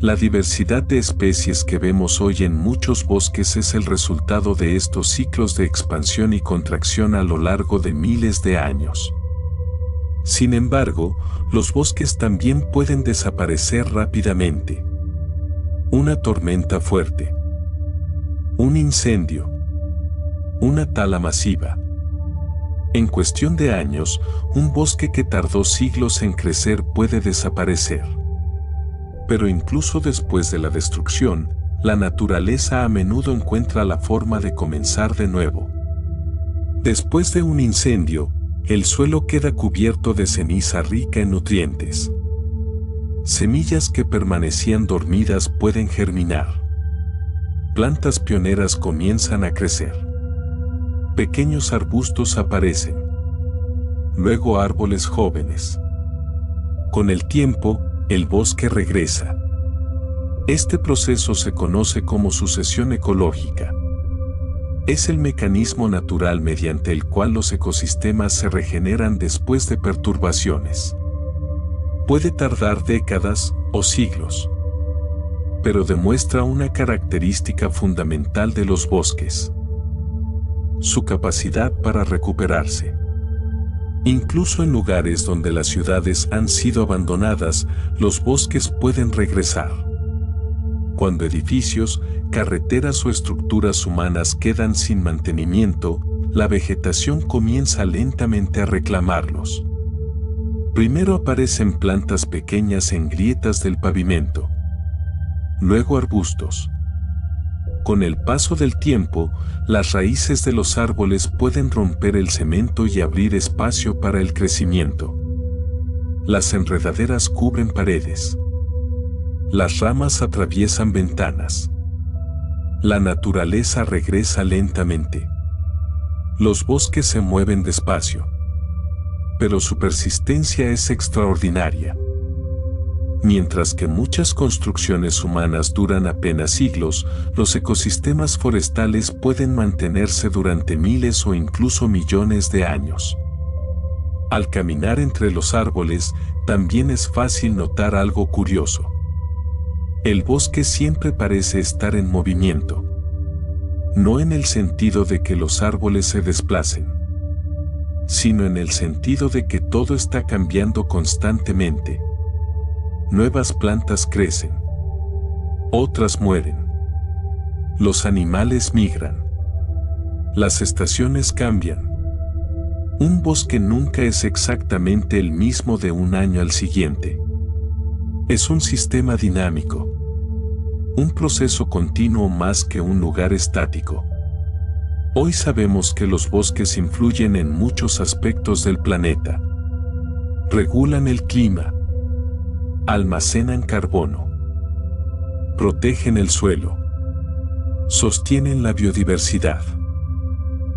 La diversidad de especies que vemos hoy en muchos bosques es el resultado de estos ciclos de expansión y contracción a lo largo de miles de años. Sin embargo, los bosques también pueden desaparecer rápidamente. Una tormenta fuerte, un incendio, una tala masiva. En cuestión de años, un bosque que tardó siglos en crecer puede desaparecer. Pero incluso después de la destrucción, la naturaleza a menudo encuentra la forma de comenzar de nuevo. Después de un incendio, el suelo queda cubierto de ceniza rica en nutrientes. Semillas que permanecían dormidas pueden germinar. Plantas pioneras comienzan a crecer. Pequeños arbustos aparecen. Luego árboles jóvenes. Con el tiempo, el bosque regresa. Este proceso se conoce como sucesión ecológica. Es el mecanismo natural mediante el cual los ecosistemas se regeneran después de perturbaciones. Puede tardar décadas o siglos, pero demuestra una característica fundamental de los bosques: su capacidad para recuperarse. Incluso en lugares donde las ciudades han sido abandonadas, los bosques pueden regresar. Cuando edificios, carreteras o estructuras humanas quedan sin mantenimiento, la vegetación comienza lentamente a reclamarlos. Primero aparecen plantas pequeñas en grietas del pavimento. Luego arbustos. Con el paso del tiempo, las raíces de los árboles pueden romper el cemento y abrir espacio para el crecimiento. Las enredaderas cubren paredes. Las ramas atraviesan ventanas. La naturaleza regresa lentamente. Los bosques se mueven despacio, pero su persistencia es extraordinaria. Mientras que muchas construcciones humanas duran apenas siglos, los ecosistemas forestales pueden mantenerse durante miles o incluso millones de años. Al caminar entre los árboles, también es fácil notar algo curioso. El bosque siempre parece estar en movimiento. No en el sentido de que los árboles se desplacen, sino en el sentido de que todo está cambiando constantemente. Nuevas plantas crecen. Otras mueren. Los animales migran. Las estaciones cambian. Un bosque nunca es exactamente el mismo de un año al siguiente. Es un sistema dinámico. Un proceso continuo más que un lugar estático. Hoy sabemos que los bosques influyen en muchos aspectos del planeta. Regulan el clima. Almacenan carbono. Protegen el suelo. Sostienen la biodiversidad.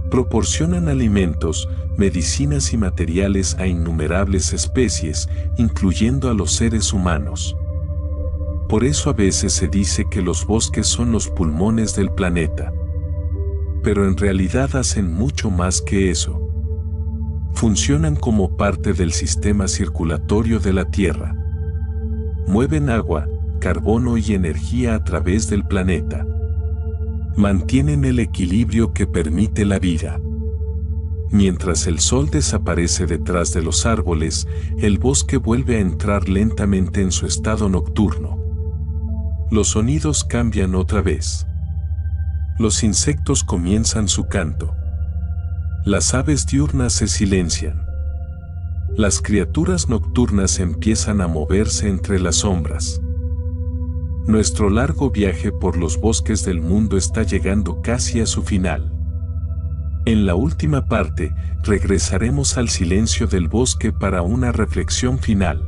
Proporcionan alimentos, medicinas y materiales a innumerables especies, incluyendo a los seres humanos. Por eso a veces se dice que los bosques son los pulmones del planeta. Pero en realidad hacen mucho más que eso. Funcionan como parte del sistema circulatorio de la Tierra. Mueven agua, carbono y energía a través del planeta. Mantienen el equilibrio que permite la vida. Mientras el sol desaparece detrás de los árboles, el bosque vuelve a entrar lentamente en su estado nocturno. Los sonidos cambian otra vez. Los insectos comienzan su canto. Las aves diurnas se silencian. Las criaturas nocturnas empiezan a moverse entre las sombras. Nuestro largo viaje por los bosques del mundo está llegando casi a su final. En la última parte, regresaremos al silencio del bosque para una reflexión final.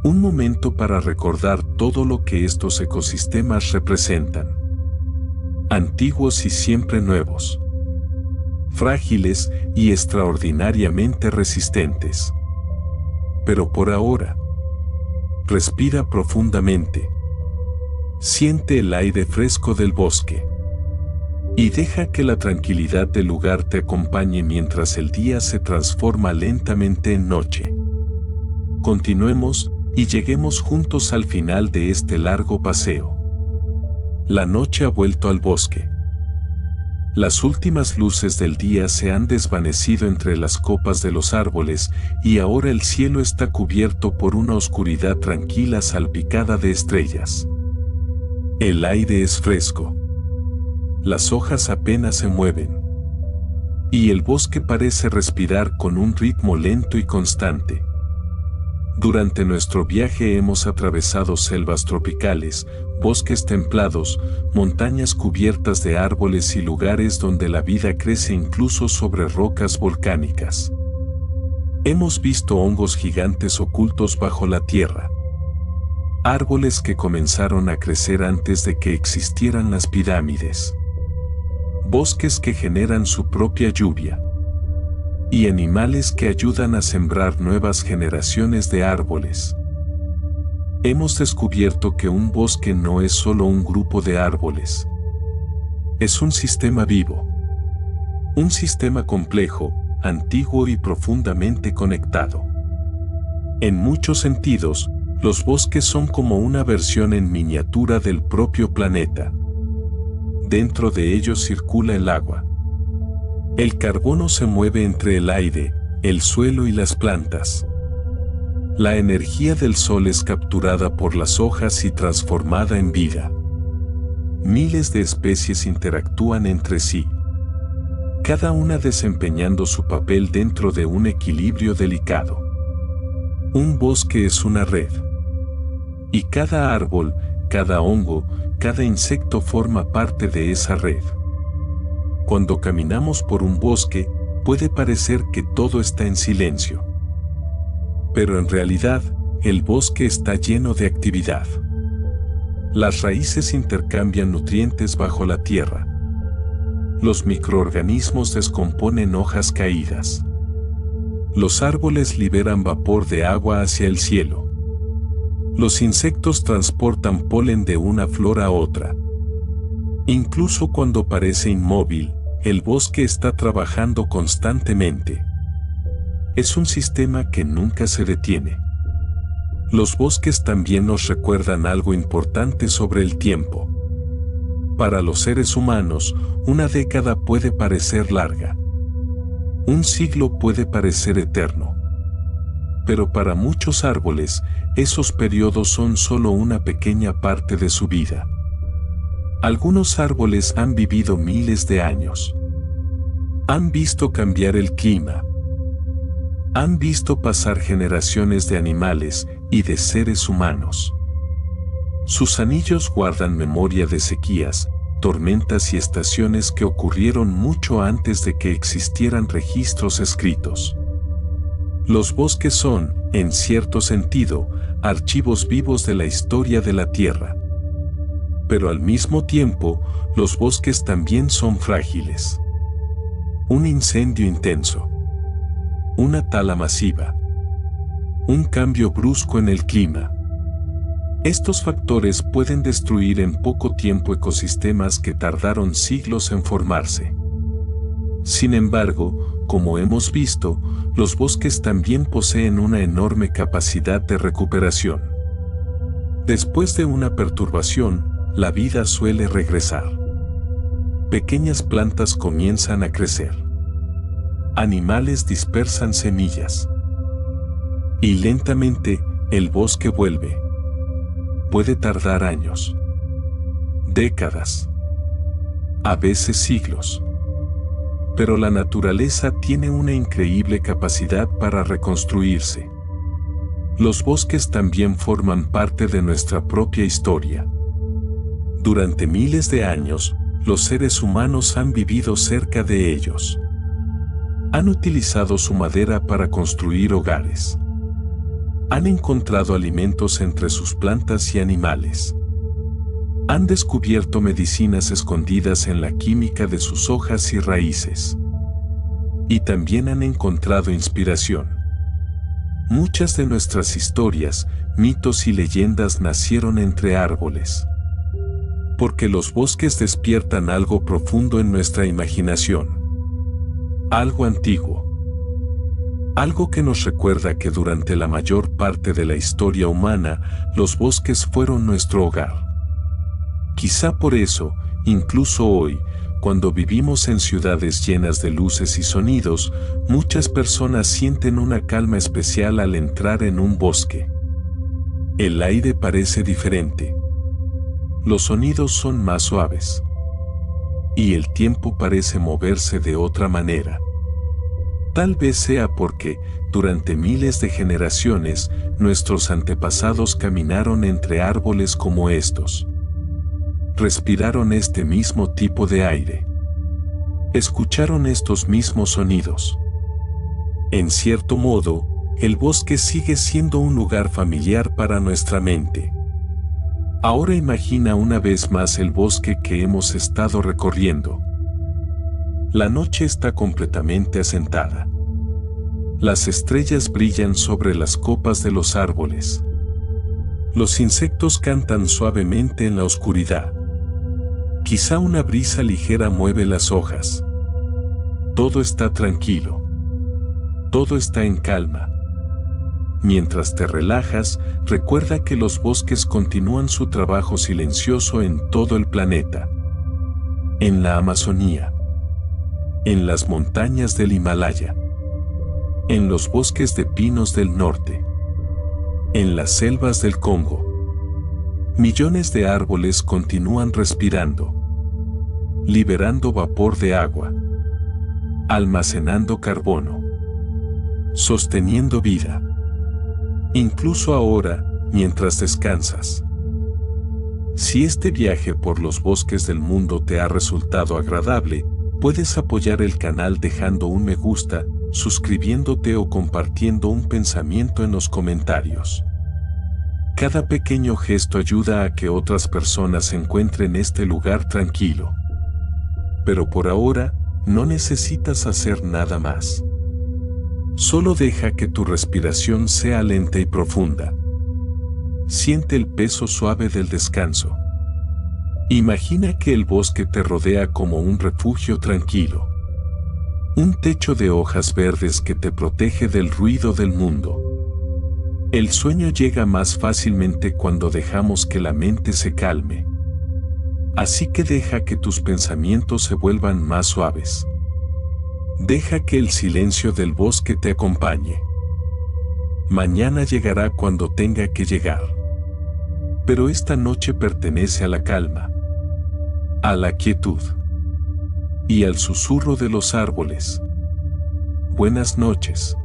Un momento para recordar todo lo que estos ecosistemas representan. Antiguos y siempre nuevos. Frágiles y extraordinariamente resistentes. Pero por ahora, respira profundamente. Siente el aire fresco del bosque. Y deja que la tranquilidad del lugar te acompañe mientras el día se transforma lentamente en noche. Continuemos y lleguemos juntos al final de este largo paseo. La noche ha vuelto al bosque. Las últimas luces del día se han desvanecido entre las copas de los árboles y ahora el cielo está cubierto por una oscuridad tranquila salpicada de estrellas. El aire es fresco. Las hojas apenas se mueven. Y el bosque parece respirar con un ritmo lento y constante. Durante nuestro viaje hemos atravesado selvas tropicales, bosques templados, montañas cubiertas de árboles y lugares donde la vida crece incluso sobre rocas volcánicas. Hemos visto hongos gigantes ocultos bajo la tierra. Árboles que comenzaron a crecer antes de que existieran las pirámides. Bosques que generan su propia lluvia. Y animales que ayudan a sembrar nuevas generaciones de árboles. Hemos descubierto que un bosque no es solo un grupo de árboles. Es un sistema vivo. Un sistema complejo, antiguo y profundamente conectado. En muchos sentidos, los bosques son como una versión en miniatura del propio planeta. Dentro de ellos circula el agua. El carbono se mueve entre el aire, el suelo y las plantas. La energía del sol es capturada por las hojas y transformada en vida. Miles de especies interactúan entre sí, cada una desempeñando su papel dentro de un equilibrio delicado. Un bosque es una red. Y cada árbol, cada hongo, cada insecto forma parte de esa red. Cuando caminamos por un bosque, puede parecer que todo está en silencio. Pero en realidad, el bosque está lleno de actividad. Las raíces intercambian nutrientes bajo la tierra. Los microorganismos descomponen hojas caídas. Los árboles liberan vapor de agua hacia el cielo. Los insectos transportan polen de una flor a otra. Incluso cuando parece inmóvil, el bosque está trabajando constantemente. Es un sistema que nunca se detiene. Los bosques también nos recuerdan algo importante sobre el tiempo. Para los seres humanos, una década puede parecer larga. Un siglo puede parecer eterno. Pero para muchos árboles, esos periodos son solo una pequeña parte de su vida. Algunos árboles han vivido miles de años. Han visto cambiar el clima. Han visto pasar generaciones de animales y de seres humanos. Sus anillos guardan memoria de sequías, tormentas y estaciones que ocurrieron mucho antes de que existieran registros escritos. Los bosques son, en cierto sentido, archivos vivos de la historia de la Tierra. Pero al mismo tiempo, los bosques también son frágiles. Un incendio intenso. Una tala masiva. Un cambio brusco en el clima. Estos factores pueden destruir en poco tiempo ecosistemas que tardaron siglos en formarse. Sin embargo, como hemos visto, los bosques también poseen una enorme capacidad de recuperación. Después de una perturbación, la vida suele regresar. Pequeñas plantas comienzan a crecer. Animales dispersan semillas. Y lentamente, el bosque vuelve. Puede tardar años, décadas, a veces siglos. Pero la naturaleza tiene una increíble capacidad para reconstruirse. Los bosques también forman parte de nuestra propia historia. Durante miles de años, los seres humanos han vivido cerca de ellos. Han utilizado su madera para construir hogares. Han encontrado alimentos entre sus plantas y animales. Han descubierto medicinas escondidas en la química de sus hojas y raíces. Y también han encontrado inspiración. Muchas de nuestras historias, mitos y leyendas nacieron entre árboles. Porque los bosques despiertan algo profundo en nuestra imaginación. Algo antiguo. Algo que nos recuerda que durante la mayor parte de la historia humana, los bosques fueron nuestro hogar. Quizá por eso, incluso hoy, cuando vivimos en ciudades llenas de luces y sonidos, muchas personas sienten una calma especial al entrar en un bosque. El aire parece diferente. Los sonidos son más suaves. Y el tiempo parece moverse de otra manera. Tal vez sea porque, durante miles de generaciones, nuestros antepasados caminaron entre árboles como estos. Respiraron este mismo tipo de aire. Escucharon estos mismos sonidos. En cierto modo, el bosque sigue siendo un lugar familiar para nuestra mente. Ahora imagina una vez más el bosque que hemos estado recorriendo. La noche está completamente asentada. Las estrellas brillan sobre las copas de los árboles. Los insectos cantan suavemente en la oscuridad. Quizá una brisa ligera mueve las hojas. Todo está tranquilo. Todo está en calma. Mientras te relajas, recuerda que los bosques continúan su trabajo silencioso en todo el planeta. En la Amazonía. En las montañas del Himalaya. En los bosques de pinos del norte. En las selvas del Congo. Millones de árboles continúan respirando, liberando vapor de agua, almacenando carbono, sosteniendo vida. Incluso ahora, mientras descansas. Si este viaje por los bosques del mundo te ha resultado agradable, puedes apoyar el canal dejando un me gusta, suscribiéndote o compartiendo un pensamiento en los comentarios. Cada pequeño gesto ayuda a que otras personas encuentren este lugar tranquilo. Pero por ahora, no necesitas hacer nada más. Solo deja que tu respiración sea lenta y profunda. Siente el peso suave del descanso. Imagina que el bosque te rodea como un refugio tranquilo. Un techo de hojas verdes que te protege del ruido del mundo. El sueño llega más fácilmente cuando dejamos que la mente se calme. Así que deja que tus pensamientos se vuelvan más suaves. Deja que el silencio del bosque te acompañe. Mañana llegará cuando tenga que llegar. Pero esta noche pertenece a la calma, a la quietud y al susurro de los árboles. Buenas noches.